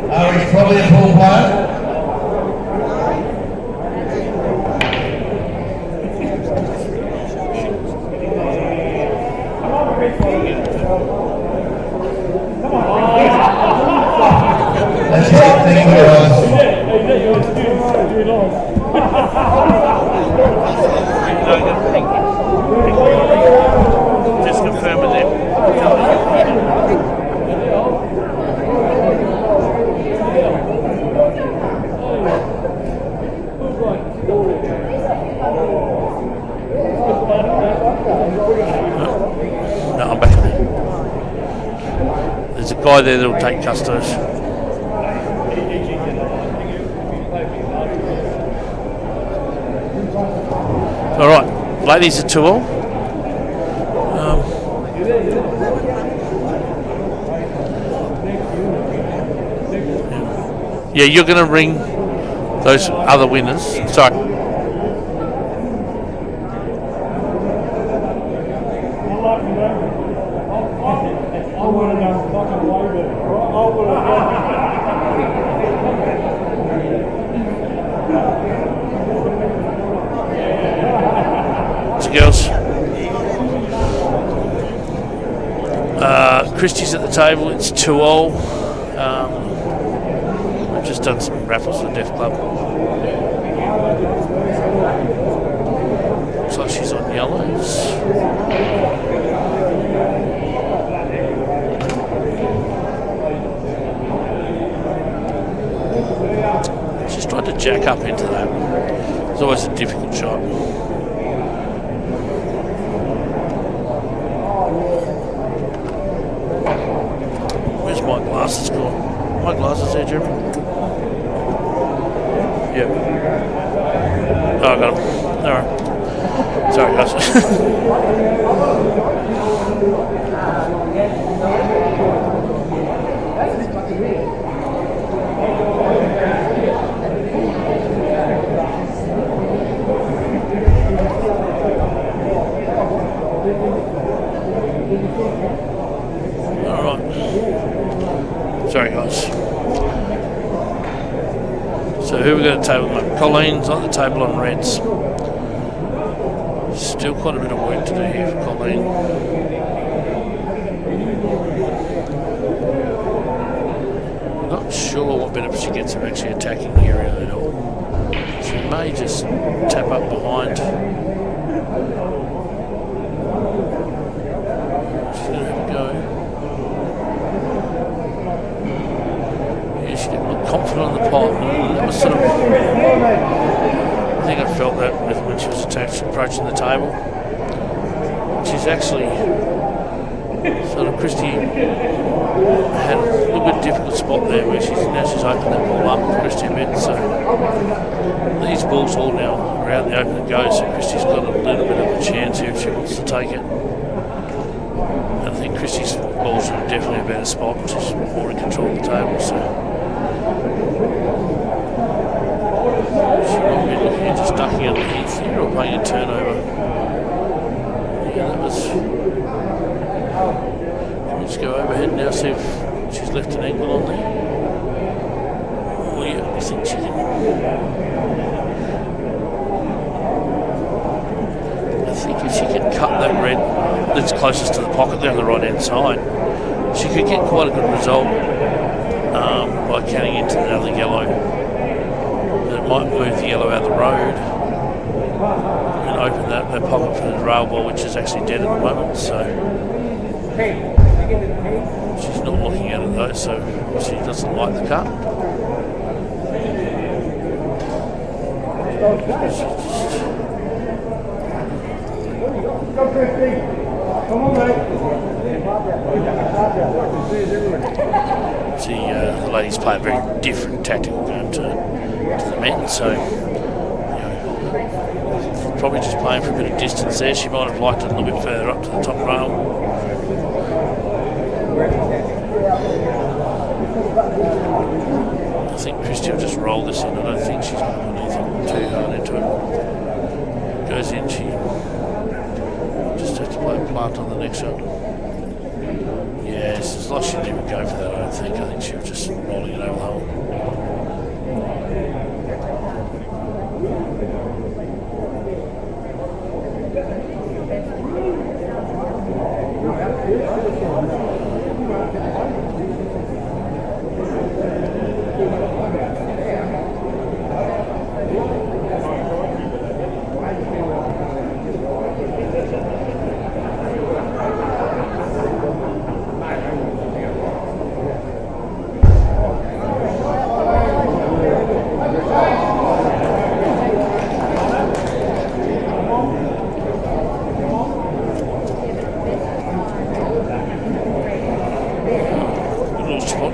Ari's probably a pool player. That's it, thank you guys. Just confirm with them. No, I'm back. There's a guy there that'll take custos. All right, ladies are 2-all. Yeah, you're going to ring those other winners. Sorry. Girls. Christie's at the table, it's 2-all. We've just done some raffles for Deaf Club. Looks like she's on yellows. She's tried to jack up into that. It's always a difficult shot. My glasses gone. My glasses there, Jeremy? Yep. Oh, I got them. Alright. Sorry, guys. Alright. Sorry, guys. So who we got at the table? Colleen's on the table on reds. Still quite a bit of work to do here for Colleen. I'm not sure what benefit she gets of actually attacking the area at all. She may just tap up behind. She's going to have a go. She didn't look confident on the pot. That was sort of, I think I felt that when she was approaching the table. she's actually sort of Christy had a little bit difficult spot there where she's opened that ball up with Christy a bit. So these balls all now are out in the open and go. So Christy's got a little bit of a chance here if she wants to take it. I think Christy's balls are definitely a better spot. She's more in control of the table. So she might be looking at just ducking it underneath here or playing a turnover. Yeah, that was. Let's go overhead now, see if she's left an angle on there. Oh yeah, I think she can. I think if she can cut that red that's closest to the pocket there on the right hand side, she could get quite a good result by cutting into another yellow. It might move the yellow out of the road and open that pocket for the rail ball, which is actually dead at the moment. So she's not looking at it though, so she doesn't like the cut. Go, Christy. Come on, mate. See, the ladies play a very different tactical game to the men, so probably just playing for a bit of distance there. She might have liked it a little bit further up to the top rail. I think Christy will just roll this in. I don't think she's going to put anything too hard into it. Goes in, she just has to play a plant on the next shot. Yeah, it's like she didn't even go for that, I don't think. I think she was just rolling it over the hole.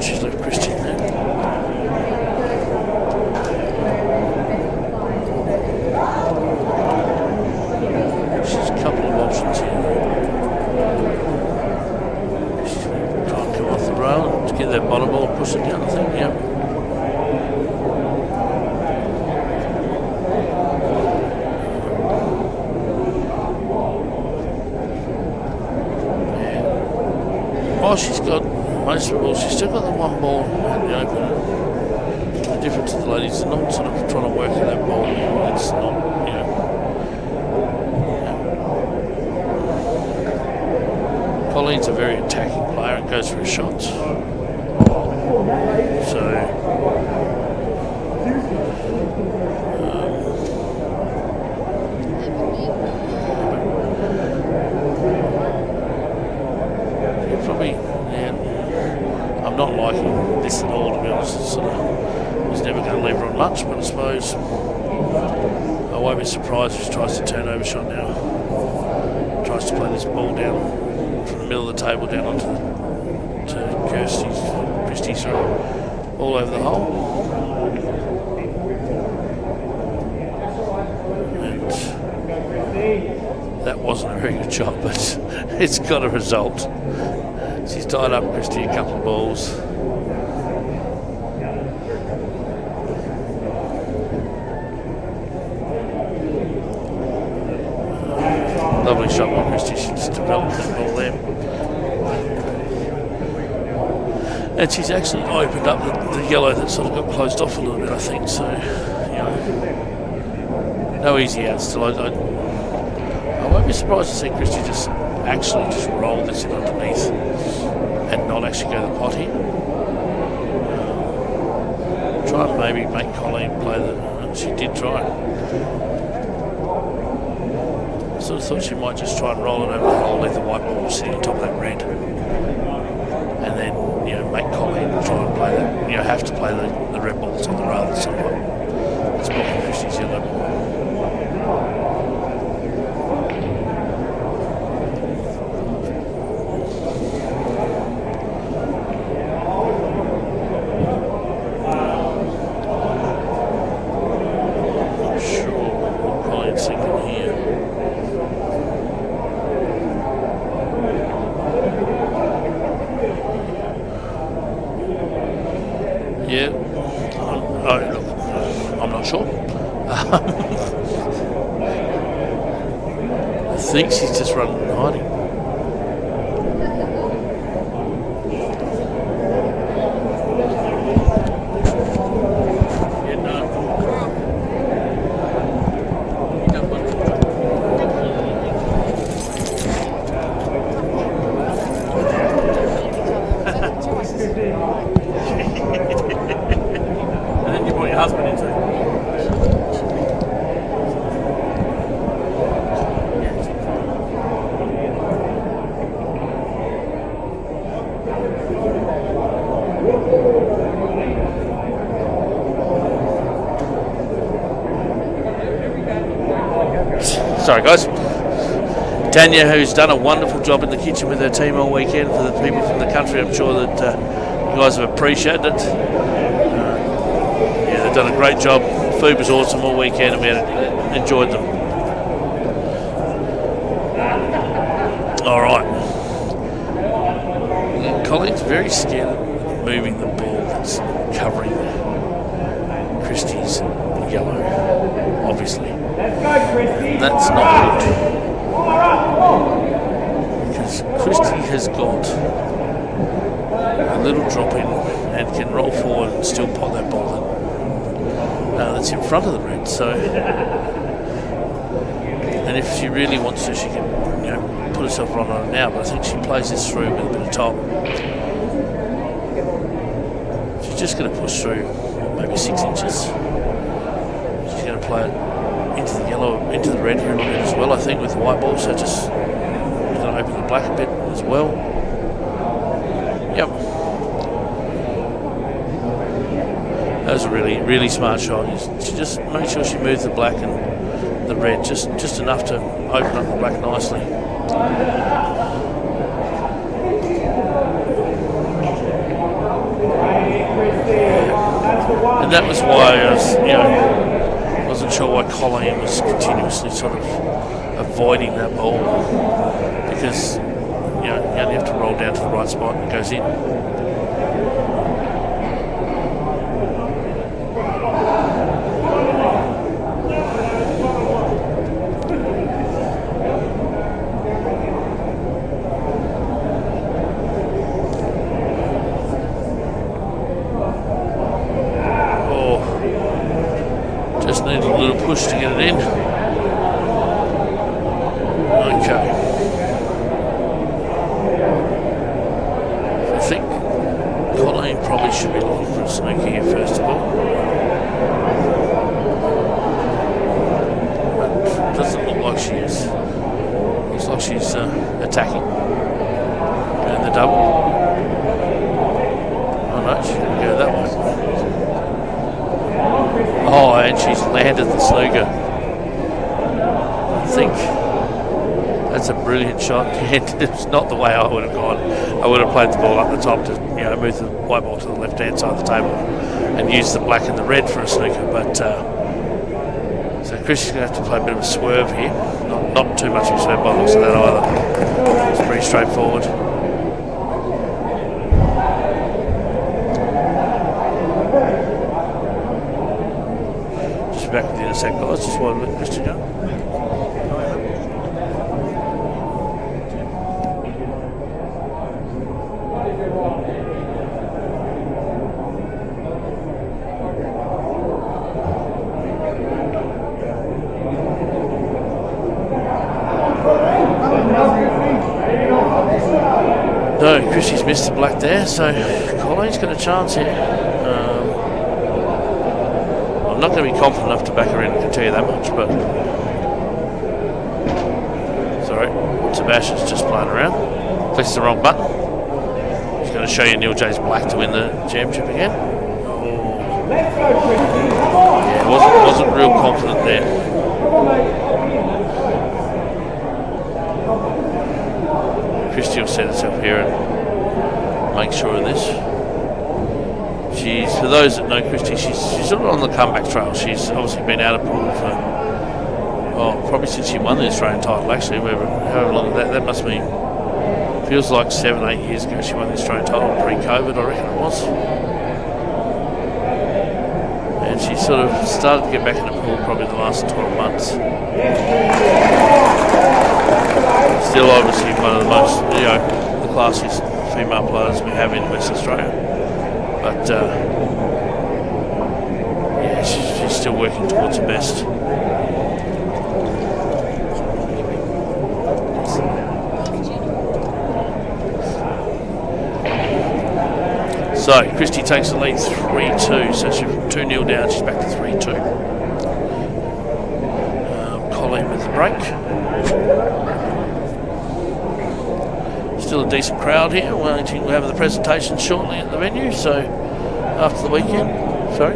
She's left Christian there. She's a couple of options here. She's going to try and come off the rail to get that bottom ball and push it down, I think. Yep. While she's got most of the balls, she's still got the one ball in the open. The difference to the ladies is not sort of trying to work at that ball. It's not, Colleen's a very attacking player and goes for his shots. So I'm not liking this at all, to be honest. It's sort of, I was never going to leave her on much, but I suppose I won't be surprised if she tries to turn over shot now. Tries to play this ball down from the middle of the table down onto Christie's all over the hole. And that wasn't a very good shot, but it's got a result. She's tied up Christy a couple of balls. Lovely shot by Christy. She just developed that ball there. And she's actually opened up the yellow that sort of got closed off a little bit, I think. So, no easy outs still. I won't be surprised to see Christy just roll this in underneath and not actually go to the pot here. Try and maybe make Colleen play and she did try. I sort of thought she might just try and roll it over the hole, leave the white ball sitting on top of that red, and then make Colleen try and play that. Have to play the red balls on the rail that's sort of like it's blocking Christy's yellow ball. Yeah. Look, I'm not sure. I think she's just running and hiding. Yeah, no. And then you brought your husband into it. Sorry, guys. Tanya, who's done a wonderful job in the kitchen with her team all weekend for the people from the country, I'm sure that you guys have appreciated it. Yeah, they've done a great job. Food was awesome all weekend and we enjoyed them. All right. Colleen's very scared of moving the ball that's covering Christie's yellow, obviously. That's not good. Because Christie has got a little drop in and can roll forward and still pot that ball that's in front of the red. So, and if she really wants to, she can, put herself right on it now. But I think she plays this through with a bit of top. She's just going to push through maybe 6 inches. She's going to play it into the yellow, into the red here a little bit as well, I think, with the white ball. So just going to open the black a bit as well. Yep. That was a really, really smart shot. She just made sure she moved the black and the red just enough to open up the black nicely. And that was why I was, wasn't sure why Colleen was continuously sort of avoiding that ball, because you only have to roll down to the right spot and it goes in. Just needed a little push to get it in. Okay. I think Colleen probably should be looking for a snooker here first of all. But it doesn't look like she is. Looks like she's attacking. And the double. Oh no, she's going to go that way. Oh, and she's landed the snooker. I think that's a brilliant shot. It's not the way I would have gone. I would have played the ball up the top to move the white ball to the left-hand side of the table and use the black and the red for a snooker. But so Chris is going to have to play a bit of a swerve here. Not too much of a swerve by the looks of that either. It's pretty straightforward. Back with the intersect guys, just while I let Christian go. No, Christie's missed the black there, so Colleen's got a chance here. I'm not going to be confident enough to back her in, I can tell you that much, but sorry, Sebastian's just playing around. Pressed the wrong button. He's going to show you Neil J's black to win the championship again. Oh. Yeah, wasn't real confident there. Christie will set herself here and make sure of this. For those that know Christie, she's sort of on the comeback trail. She's obviously been out of pool for probably since she won the Australian title. Actually, however long that must be. Feels like 7-8 years ago she won the Australian title pre-COVID. I reckon it was. sort of started to get back in the pool probably the last 12 months. Still obviously one of the most, the classiest female players we have in West Australia. But she's still working towards the best. So, Christie takes the lead 3-2, so she's 2-0 down, she's back to 3-2. Colleen with the break. Still a decent crowd here. Wellington will have the presentation shortly at the venue, so after the weekend. Sorry?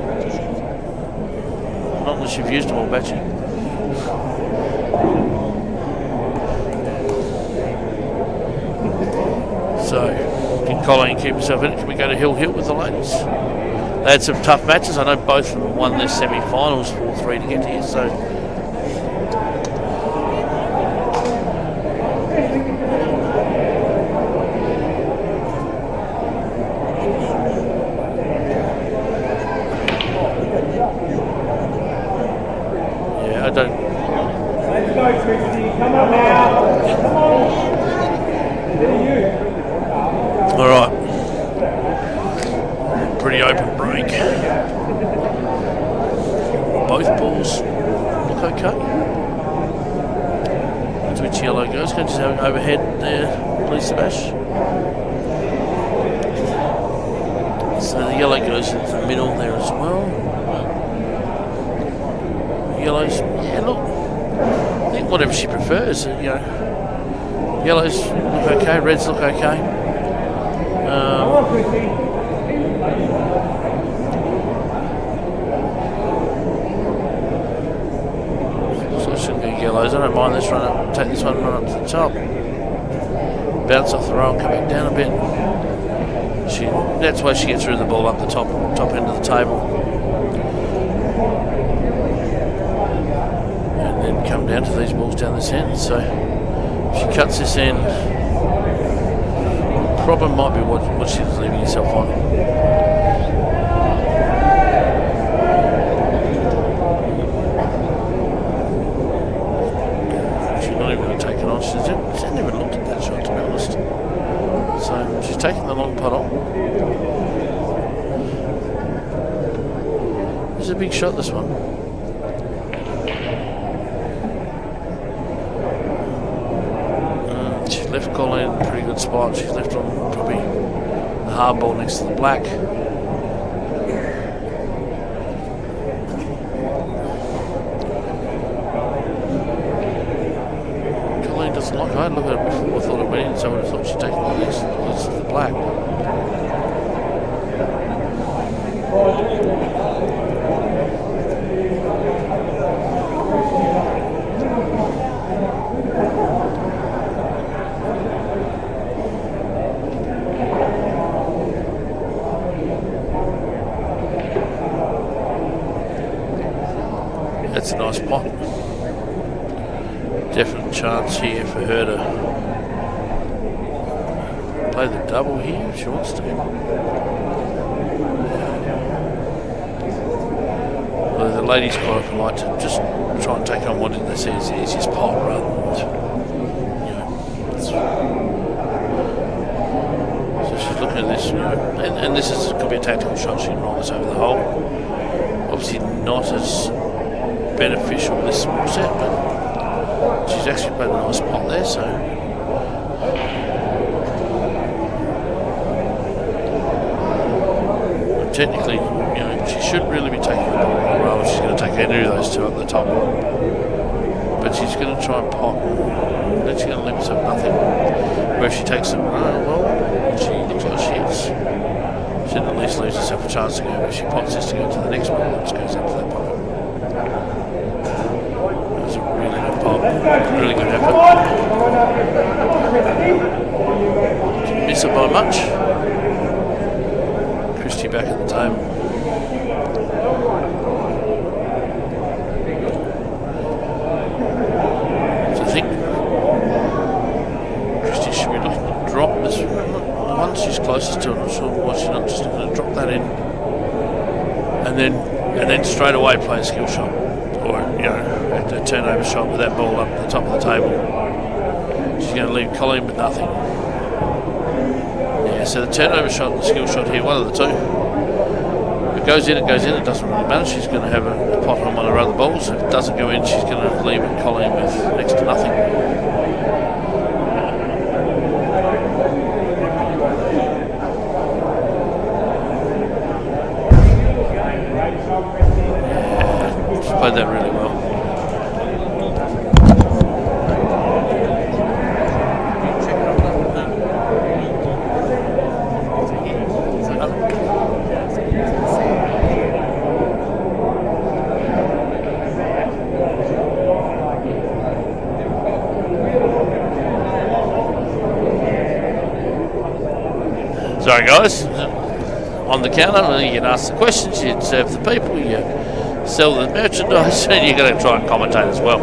Not unless you've used them all, Batchy. So, can Colleen keep herself in it? Can we go to Hill with the ladies? They had some tough matches. I know both of them won their semi-finals 4-3 to get here, so... Yeah, I don't... Let's go, Christy. Come on now. Come on. All right. Pretty open break. Both balls look okay. That's which yellow goes. Can just have an overhead there, Lisa Bash. So the yellow goes into the middle there as well. Yellows, yeah, look. I think whatever she prefers, Yellows look okay, reds look okay. So it shouldn't be yellows. I don't mind this run up, take this one and run up to the top. Bounce off the roll, come back down a bit. That's why she gets rid of the ball up the top end of the table. And then come down to these balls down this end. So if she cuts this end, problem might be what she's leaving herself on. She's not even going to take it on. She hasn't even looked at that shot, to be honest. So she's taking the long putt on. It's a big shot, this one. She's left Colleen in a pretty good spot. She's left on probably the hard ball next to the black. Colleen doesn't like it. I had a look at it before. I thought it went in, so I would have thought she'd taken it next to the black. That's a nice pot. Definite chance here for her to play the double here if she wants to. Well, the ladies quite often like to just try and take on what they see as the easiest pot rather than, so she's looking at this, and this could be a tactical shot. She can roll this over the hole. Obviously not as beneficial this small set, but she's actually played a nice pot there, so technically, she should really be taking the ball on the roll. She's going to take any of those two up the top, but she's going to try and pot, and then she's going to leave herself nothing. Where if she takes them, she looks like she is. She at least leaves herself a chance to go. If she pots this to go to the next one, it just goes up to that pocket. That's a really good pot, really good effort. Didn't miss it by much. Christie back at the table. So I think Christie should be looking to drop this. The one she's closest to, I'm not sure why she's not just going to drop that in. And then and then straight away play a skill shot, or a turnover shot with that ball up the top of the table. She's going to leave Colleen with nothing. Yeah, so the turnover shot and the skill shot here, one of the two. If it goes in, it goes in. It doesn't really matter. She's going to have a pot on one of her other balls. If it doesn't go in, she's going to leave it Colleen with next to nothing. Yeah, she's played that really well. Sorry guys, on the counter you can ask the questions, you serve the people, you sell the merchandise, and you're going to try and commentate as well.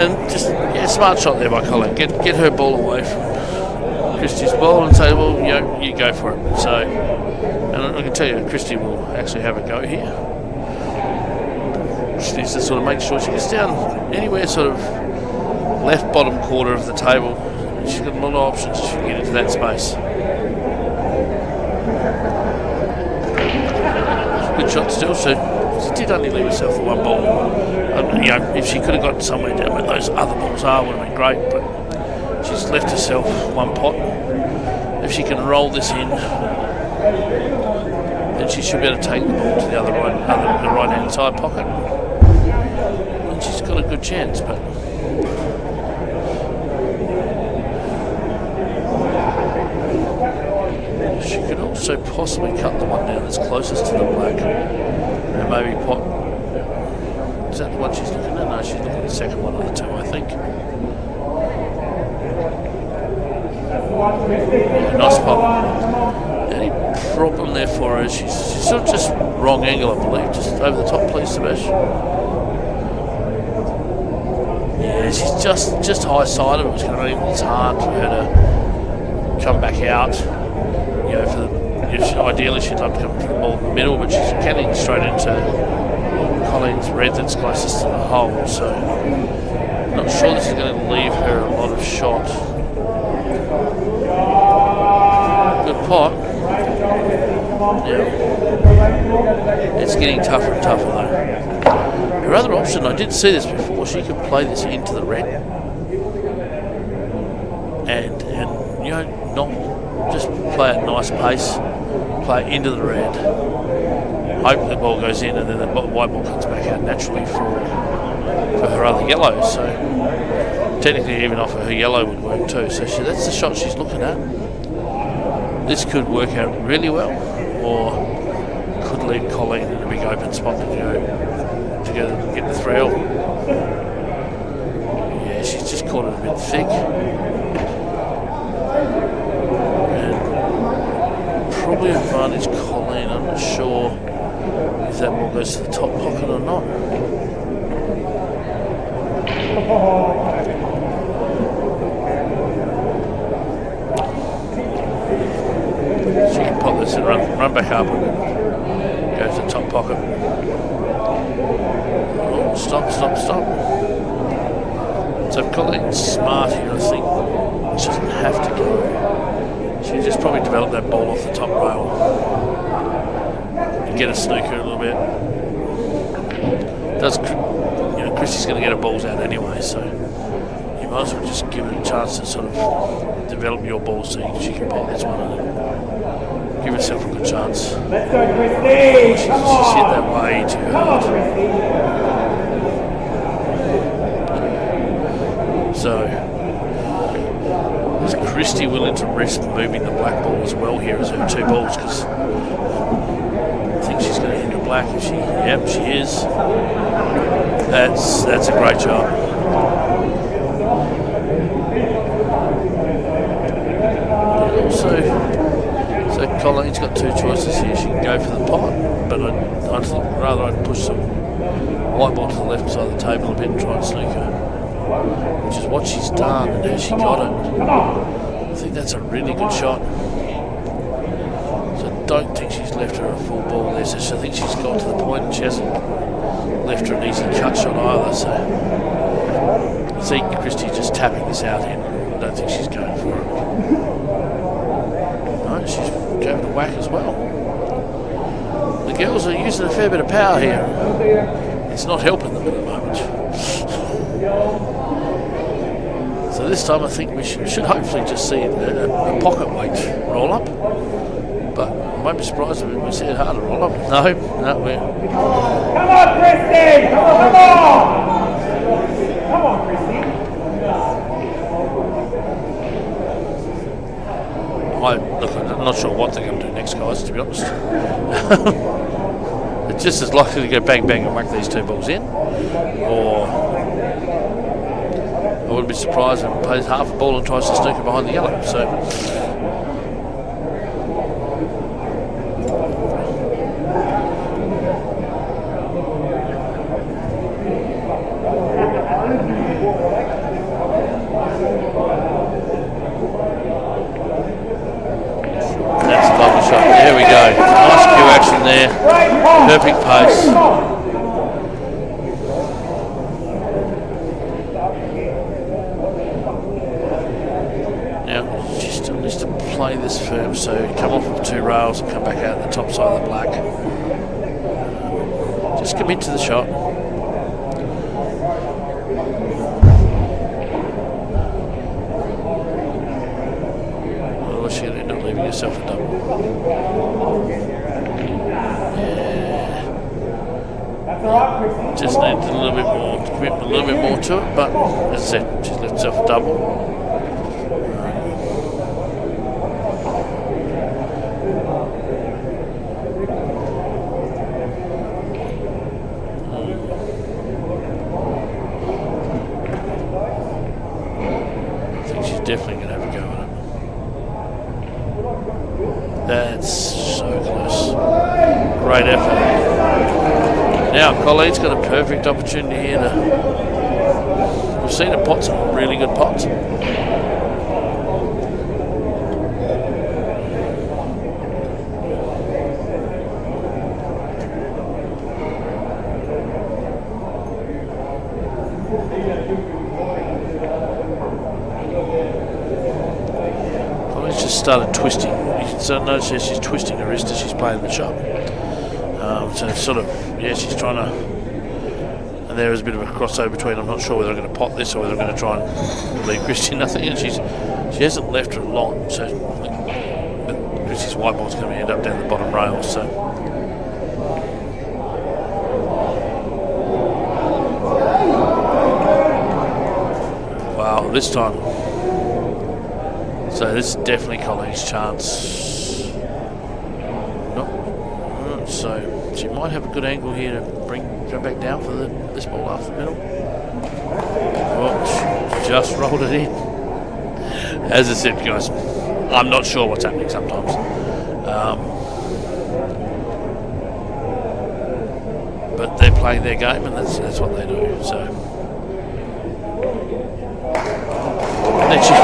And just, smart shot there by Colleen. Get her ball away from Christie's ball and say, well, you go for it. So, and I can tell you, Christie will actually have a go here. She needs to sort of make sure she gets down anywhere sort of left bottom quarter of the table. She's got a lot of options if she can get into that space. Good shot still. She did only leave herself for one ball. If she could have got somewhere down where those other balls are, would have been great. But she's left herself one pot. If she can roll this in, then she should be able to take the ball to the right hand side pocket. And she's got a good chance, but. She could also possibly cut the one down that's closest to the black and maybe pot. Is that the one she's looking at? No, she's looking at the second one of the two, I think. Yeah, nice pot. The only problem there for her is she's sort of just wrong angle, I believe. Just over the top, please, Sebastian. Yeah, she's just high side of it, which is going to mean it's hard for her to come back out. Ideally she'd love to come to the ball in the middle, but she's getting straight into Colleen's red that's closest to the hole, so not sure this is going to leave her a lot of shot. Good pot. Yeah. It's getting tougher and tougher though. Her other option, I did see this before, she could play this into the red and not just play at nice pace, play into the red, hope the ball goes in, and then the white ball comes back out naturally for her other yellow. So technically even off of her yellow would work too. So that's the shot she's looking at. This could work out really well, or could leave Colleen in a big open spot to get the thrill. Yeah, she's just caught it a bit thick. Probably advantage Colleen. I'm not sure if that ball goes to the top pocket or not. She can pop this and run back up and go to the top pocket. Oh, stop. So Colleen's smart here, I think. She doesn't have to go. She just probably developed that ball off the top rail and get a snooker a little bit. Christie's going to get her balls out anyway, so you might as well just give her a chance to sort of develop your ball so she can pot this one and give herself a good chance. Let's go, Christie! She's just hit that way too hard. So. Is Christie willing to risk moving the black ball as well here as her two balls? Because I think she's going to enter black if she. Yep, she is. That's a great shot. So Colleen's got two choices here. She can go for the pot, but I'd think rather I'd push some white ball to the left side of the table a bit and try and sneak her. Which is what she's done, and how she got it. I think that's a really good shot. So I don't think she's left her a full ball there. So I think she's got to the point and she hasn't left her an easy cut shot either. So I see Christy just tapping this out here. I don't think she's going for it. No, she's going to whack as well. The girls are using a fair bit of power here. It's not helping them at the moment. So this time I think we should hopefully just see a pocket weight roll up. But I won't be surprised if we see a harder roll up. No, we're... Come on, Christy! Come on! Come on, Christy! I'm not sure what they're going to do next, guys, to be honest. It's just as likely to go bang bang and whack these two balls in, or I wouldn't be surprised if it plays half a ball and tries to sneak it behind the yellow. So that's a lovely shot. There we go. Nice cue action there. Perfect pace. Now, she still needs to play this firm, so come off of two rails and come back out the top side of the black. Just commit to the shot. Otherwise, she'll end up leaving herself a double. Just needs a little bit more, commit a little bit more to it, but as I said, she's left herself a double. I think she's definitely going to have a go at it. That's so close. Great effort. Now, Colleen's got a perfect opportunity here to... We've seen her pot some really good pots. Colleen's just started twisting. You can notice that she's twisting her wrist as she's playing the shot. So it's sort of, yeah, she's trying to, and there is a bit of a crossover between, I'm not sure whether I'm going to pot this or whether I'm going to try and leave Christy nothing, and she hasn't left her a lot, so but Christy's white ball's going to end up down the bottom rail, so. Wow, this time. So this is definitely Colleen's chance. So she might have a good angle here to go back down for this ball off the middle. Well, she just rolled it in. As I said, guys, I'm not sure what's happening sometimes. But they're playing their game, and that's what they do. So. And then she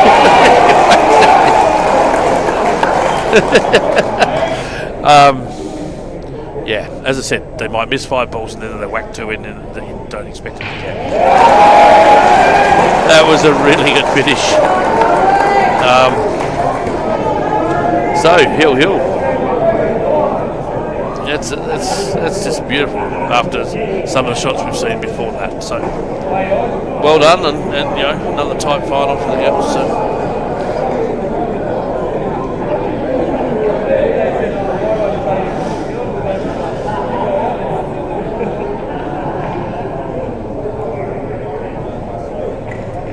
yeah, as I said, they might miss 5 balls and then they whack 2 in and you don't expect them to get. That was a really good finish. So, Hill. That's just beautiful after some of the shots we've seen before that. So, well done, and you know, another tight final for the girls. So.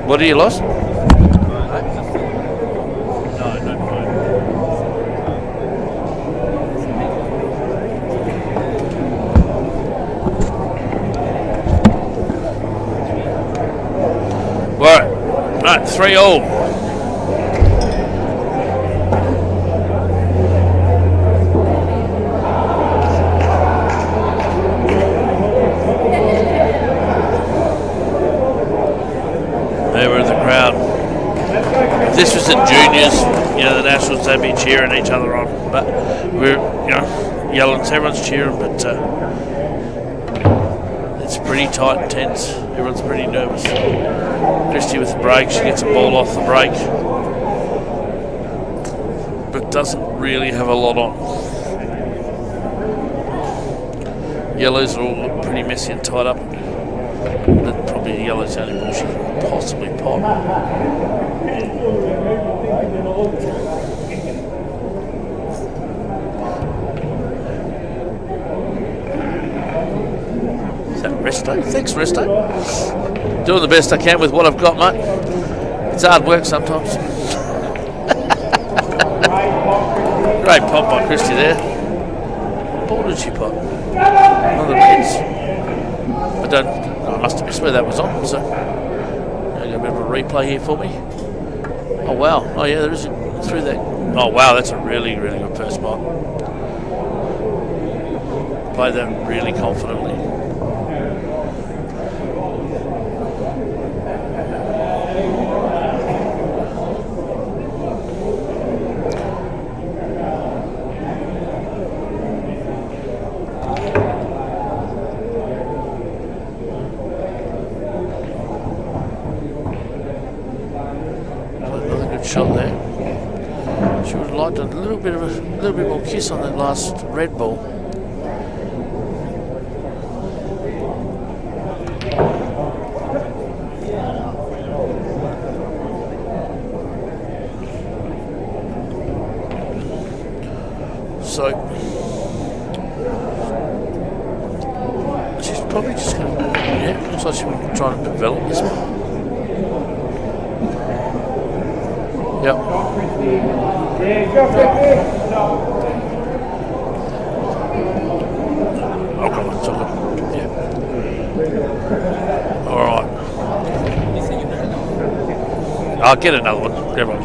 What have you lost? No point. Right, 3-all. This was was at juniors, the nationals, they'd be cheering each other on. But we're, yelling, so everyone's cheering, but it's pretty tight and tense. Everyone's pretty nervous. Christy with the break, she gets a ball off the break, but doesn't really have a lot on. Yellows are all pretty messy and tied up. But probably the yellow's the only ball she can possibly pop. Is that Resto? Thanks, Resto. Doing the best I can with what I've got, mate. It's hard work sometimes. Great pop by Christy there. What ball did she pop? One of the reds. I must have missed where that was on, so I got a bit of a replay here for me. Oh wow, oh yeah, there is through that. Oh wow, that's a really, really good first spot. Played that really confidently. Shot there. She would have liked a little bit more kiss on that last red ball. So she's probably just going to, looks like she's trying to develop this one. Yep. Yeah, go Christy. Oh, come on, it's all good. Yeah. All right. I'll get another one. Grab one.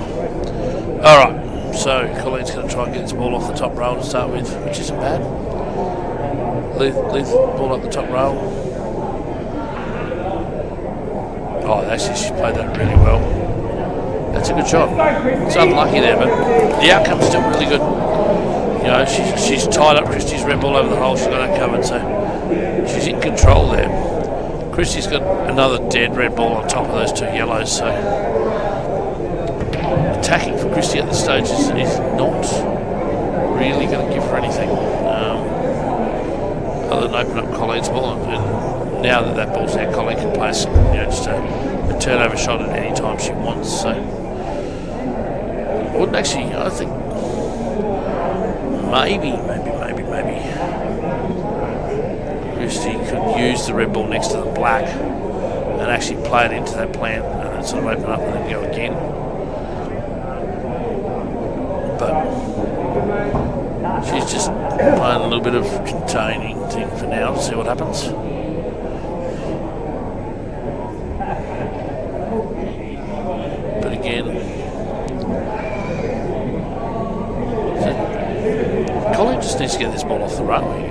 All right. So Colleen's going to try and get this ball off the top rail to start with, which isn't bad. Leith ball up the top rail. Oh, actually, she played that really well. That's a good shot. It's unlucky there, but the outcome's still really good. She's tied up Christy's red ball over the hole. She's got that covered, so she's in control there. Christy's got another dead red ball on top of those two yellows, so attacking for Christy at this stage is not really going to give her anything other than open up Colleen's ball. And now that ball's there, Colleen can play just a turnover shot at any time she wants. So wouldn't actually, I think maybe Christy could use the red ball next to the black and actually play it into that plant and then sort of open up and then go again. But she's just playing a little bit of containing thing for now to see what happens. But again, Colleen just needs to get this ball off the runway.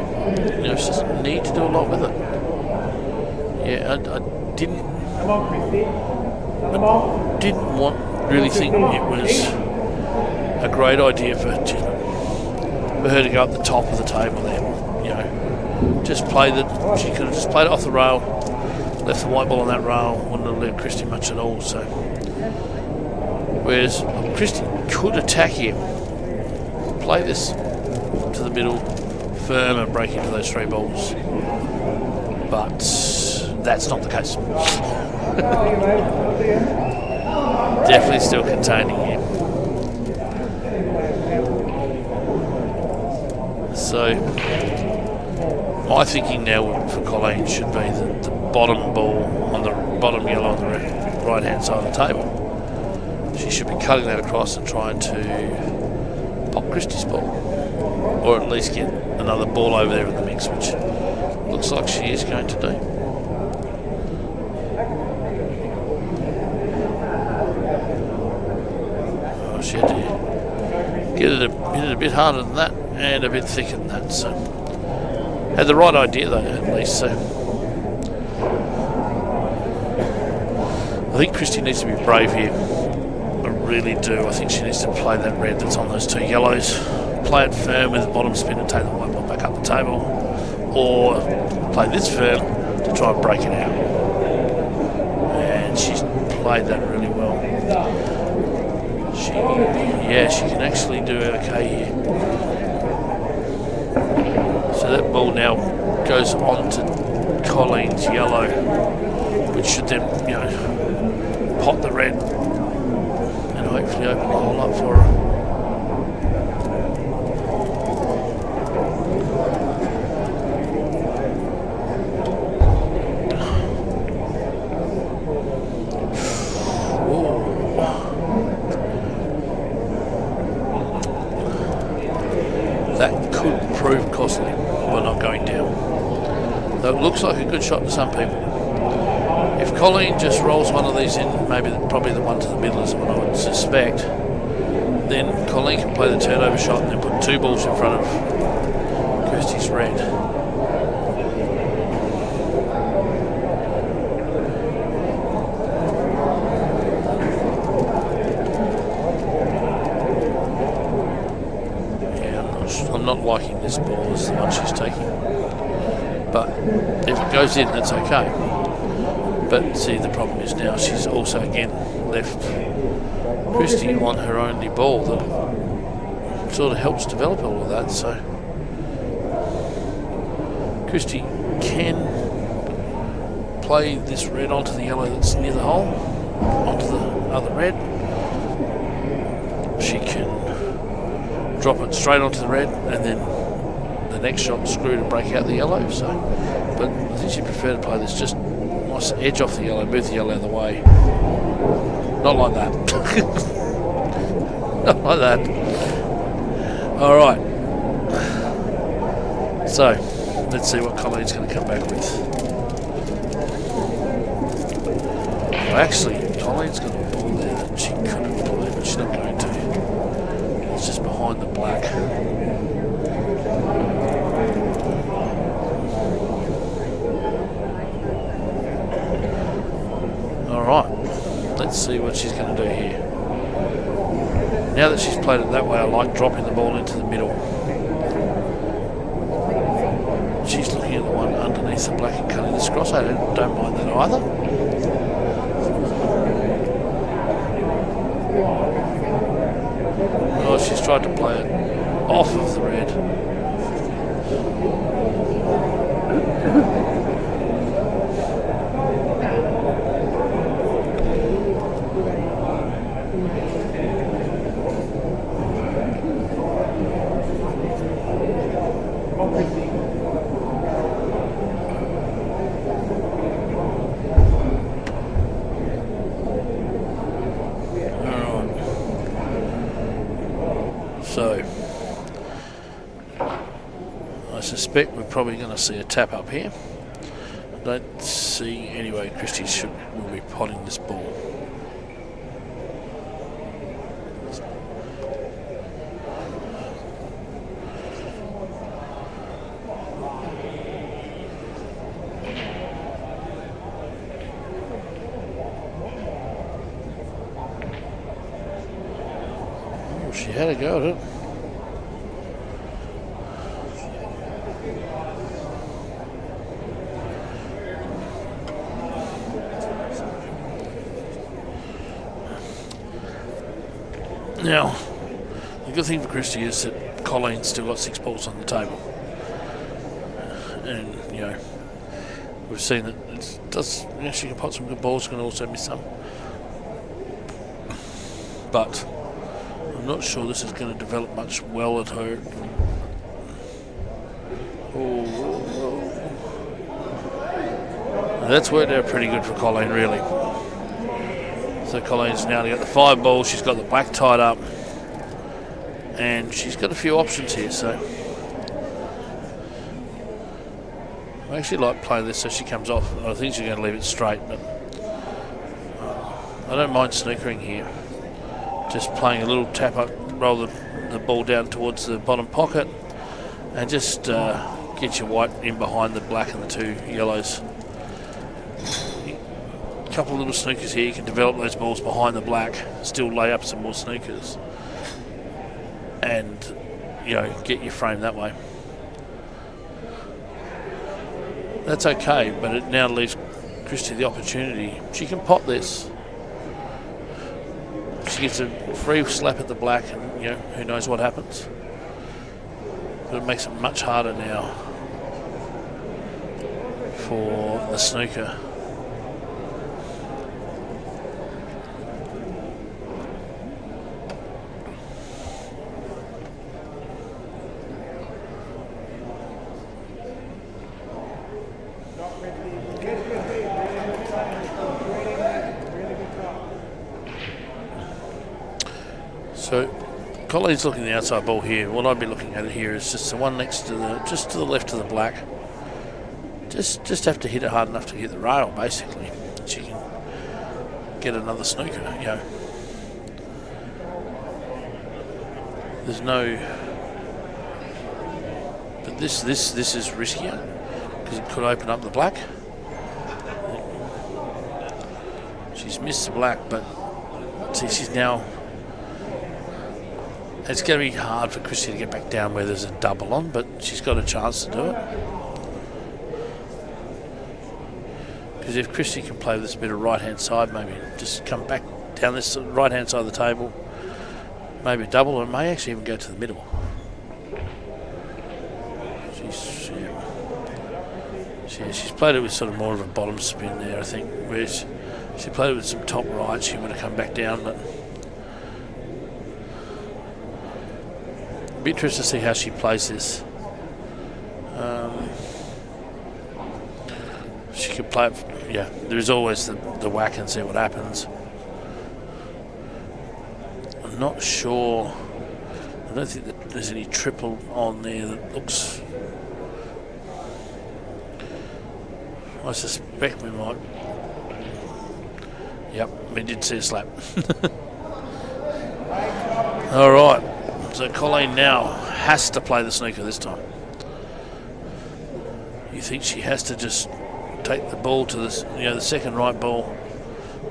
She doesn't need to do a lot with it. Yeah, I didn't really think it was a great idea for her to go up the top of the table there. Just play that. She could have just played it off the rail, left the white ball on that rail, wouldn't have left Christy much at all. So, whereas Christy could attack here, play this to the middle, firm and break into those three balls, but that's not the case. Definitely still containing here. So my thinking now for Colleen should be that the bottom ball on the bottom yellow on the right hand side of the table, she should be cutting that across and trying to pop Christy's ball, or at least get another ball over there in the mix, which looks like she is going to do. Oh, she had to hit it a bit harder than that and a bit thicker than that, so had the right idea though, at least. So I think Christy needs to be brave here, really do. I think she needs to play that red that's on those two yellows. Play it firm with the bottom spin and take the white ball back up the table. Or play this firm to try and break it out. And she's played that really well. She can actually do okay here. So that ball now goes on to Colleen's yellow, which should then, pot the red and hopefully open the hole up for her. That could prove costly by not going down. Though it looks like a good shot to some people. If Colleen just rolls one of these in, probably the one to the middle is what I would suspect, then Colleen can play the turnover shot and then put two balls in front of Kirsty's red. I'm not liking this ball as the one she's taking. But if it goes in, that's okay. But see, the problem is now she's also again left Christy on her only ball that sort of helps develop all of that. So Christy can play this red onto the yellow that's near the hole, onto the other red. She can drop it straight onto the red and then the next shot screw to break out the yellow. So, but I think she'd prefer to play this just nice edge off the yellow, move the yellow out of the way. Not like that. Not like that. All right. So let's see what Colleen's going to come back with. Well, actually, Colleen's got a ball there that she could have played, but she's not going to. It's just behind the black. Alright, let's see what she's going to do here. Now that she's played it that way, I like dropping the ball into the middle. She's looking at the one underneath the black and cutting this cross. I don't mind that either. Oh, she's tried to play it off of the red. So, I suspect we're probably going to see a tap up here. I don't see anyway. Christy will be potting this ball. She had a go at it. Now, the good thing for Christy is that Colleen's still got 6 balls on the table. And, we've seen that she can pot some good balls, can also miss some. But I'm not sure this is going to develop much well at her. That's worked out pretty good for Colleen, really. So Colleen's now got the 5 balls, she's got the black tied up, and she's got a few options here. So I actually like playing this so she comes off. I think she's going to leave it straight, but I don't mind sneakering here. Just playing a little tap up, roll the ball down towards the bottom pocket, and just get your white in behind the black and the 2 yellows. couple of little snookers here. You can develop those balls behind the black, still lay up some more snookers, and get your frame that way. That's okay, but it now leaves Christy the opportunity. She can pot this. She gets a free slap at the black, and who knows what happens. But it makes it much harder now for the snooker. So Colleen's looking at the outside ball here. What I'd be looking at it here is just the one next to just to the left of the black. Just have to hit it hard enough to hit the rail, basically. She can get another snooker. There's no. But this is riskier because it could open up the black. She's missed the black, but see, she's now. It's going to be hard for Christy to get back down where there's a double on, but she's got a chance to do it. Because if Christy can play with this bit of right-hand side, maybe just come back down this right-hand side of the table, maybe a double, or it may actually even go to the middle. She's played it with sort of more of a bottom spin there, I think, whereas she played it with some top right, she would have come back down, but be interested to see how she plays this. She could play it, there is always the whack and see what happens. I'm not sure. I don't think that there's any triple on there that looks. I suspect we might. Yep, we did see a slap. All right. So Colleen now has to play the snooker this time. You think she has to just take the ball to the second right ball.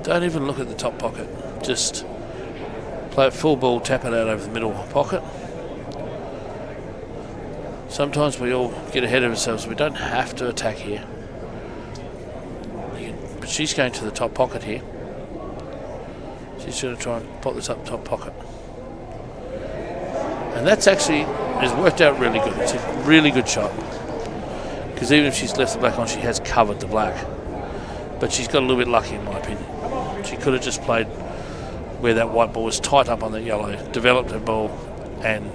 Don't even look at the top pocket. Just play it full ball, tap it out over the middle pocket. Sometimes we all get ahead of ourselves. We don't have to attack here. But she's going to the top pocket here. She's going to try and pot this up top pocket. And that's actually has worked out really good. It's a really good shot. Because even if she's left the black on, she has covered the black. But she's got a little bit lucky, in my opinion. She could have just played where that white ball was tight up on the yellow, developed her ball, and,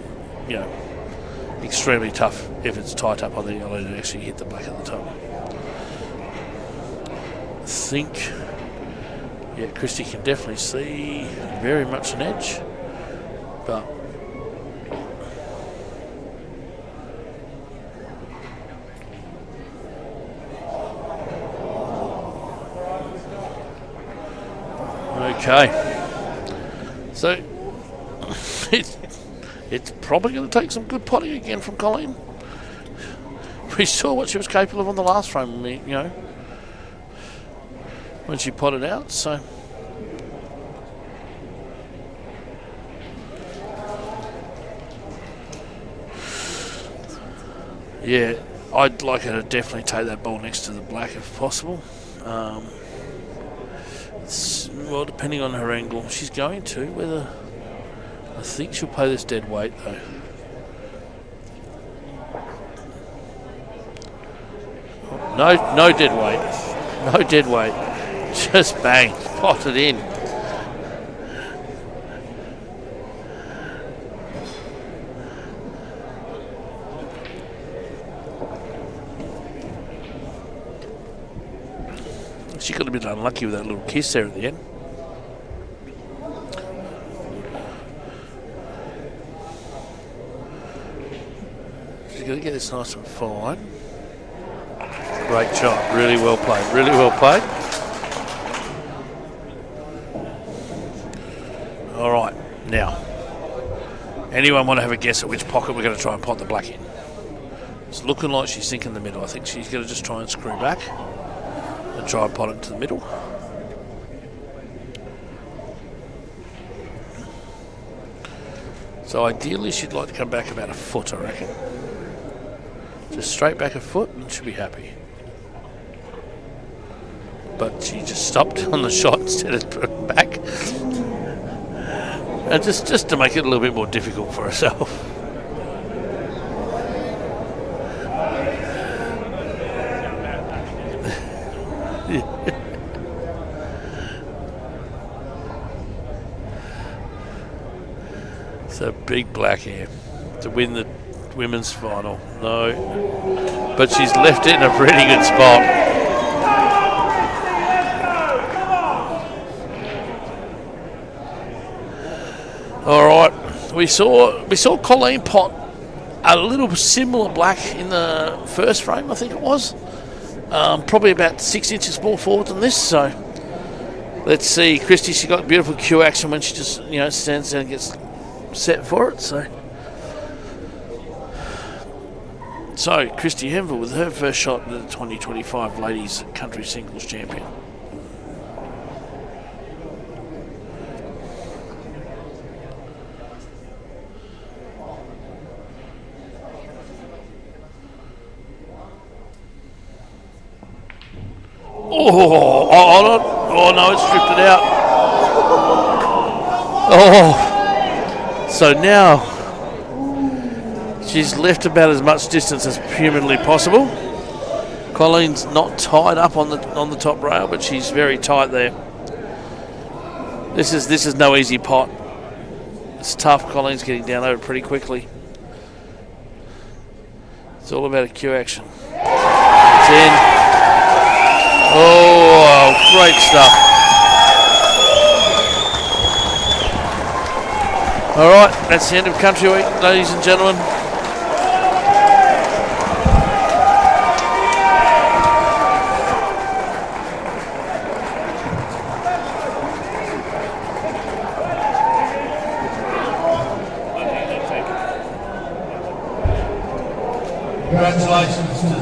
extremely tough if it's tight up on the yellow to actually hit the black at the top. I think, Christy can definitely see very much an edge. But okay, so it's probably going to take some good potting again from Colleen. We saw what she was capable of on the last frame, when she potted out. So I'd like her to definitely take that ball next to the black if possible. Well, depending on her angle, she's going to. Whether I think she'll play this dead weight though. No dead weight. No dead weight. Just bang, pot it in. She got a bit unlucky with that little kiss there at the end. She's going to get this nice and fine. Great shot, really well played, really well played. All right, now, anyone want to have a guess at which pocket we're going to try and pot the black in? It's looking like she's thinking the middle. I think she's going to just try and screw back and try and pot it to the middle. So ideally she'd like to come back about a foot, I reckon. Just straight back a foot and she'll be happy. But she just stopped on the shot instead of putting back. And just to make it a little bit more difficult for herself. So big black hair to win the women's final. No. But she's left it in a pretty good spot. All right. We saw Colleen pot a little similar black in the first frame, I think it was. Probably about 6 inches more forward than this, so let's see. Christy, she got beautiful cue action when she just, stands there and gets set for it. So Christy Henville with her first shot at the 2025 Ladies Country Singles Champion. Oh no, it's drifted out. Oh, so now she's left about as much distance as humanly possible. Colleen's not tied up on the top rail, but she's very tight there. This is no easy pot. It's tough. Colleen's getting down over pretty quickly. It's all about a cue action. It's in. Oh, great stuff. All right, that's the end of Country Week, ladies and gentlemen. Congratulations to the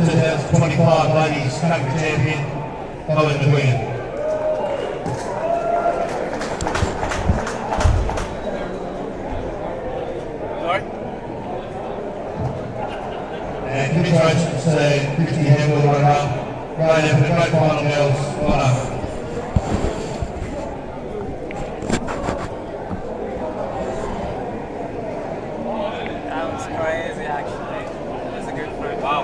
2025 Ladies Country Champion, Helen McGuigan. And congratulations to Christy Henville, runner-up. Great effort, great final, girls. Well done. That was crazy, actually. It was a good fight. Wow.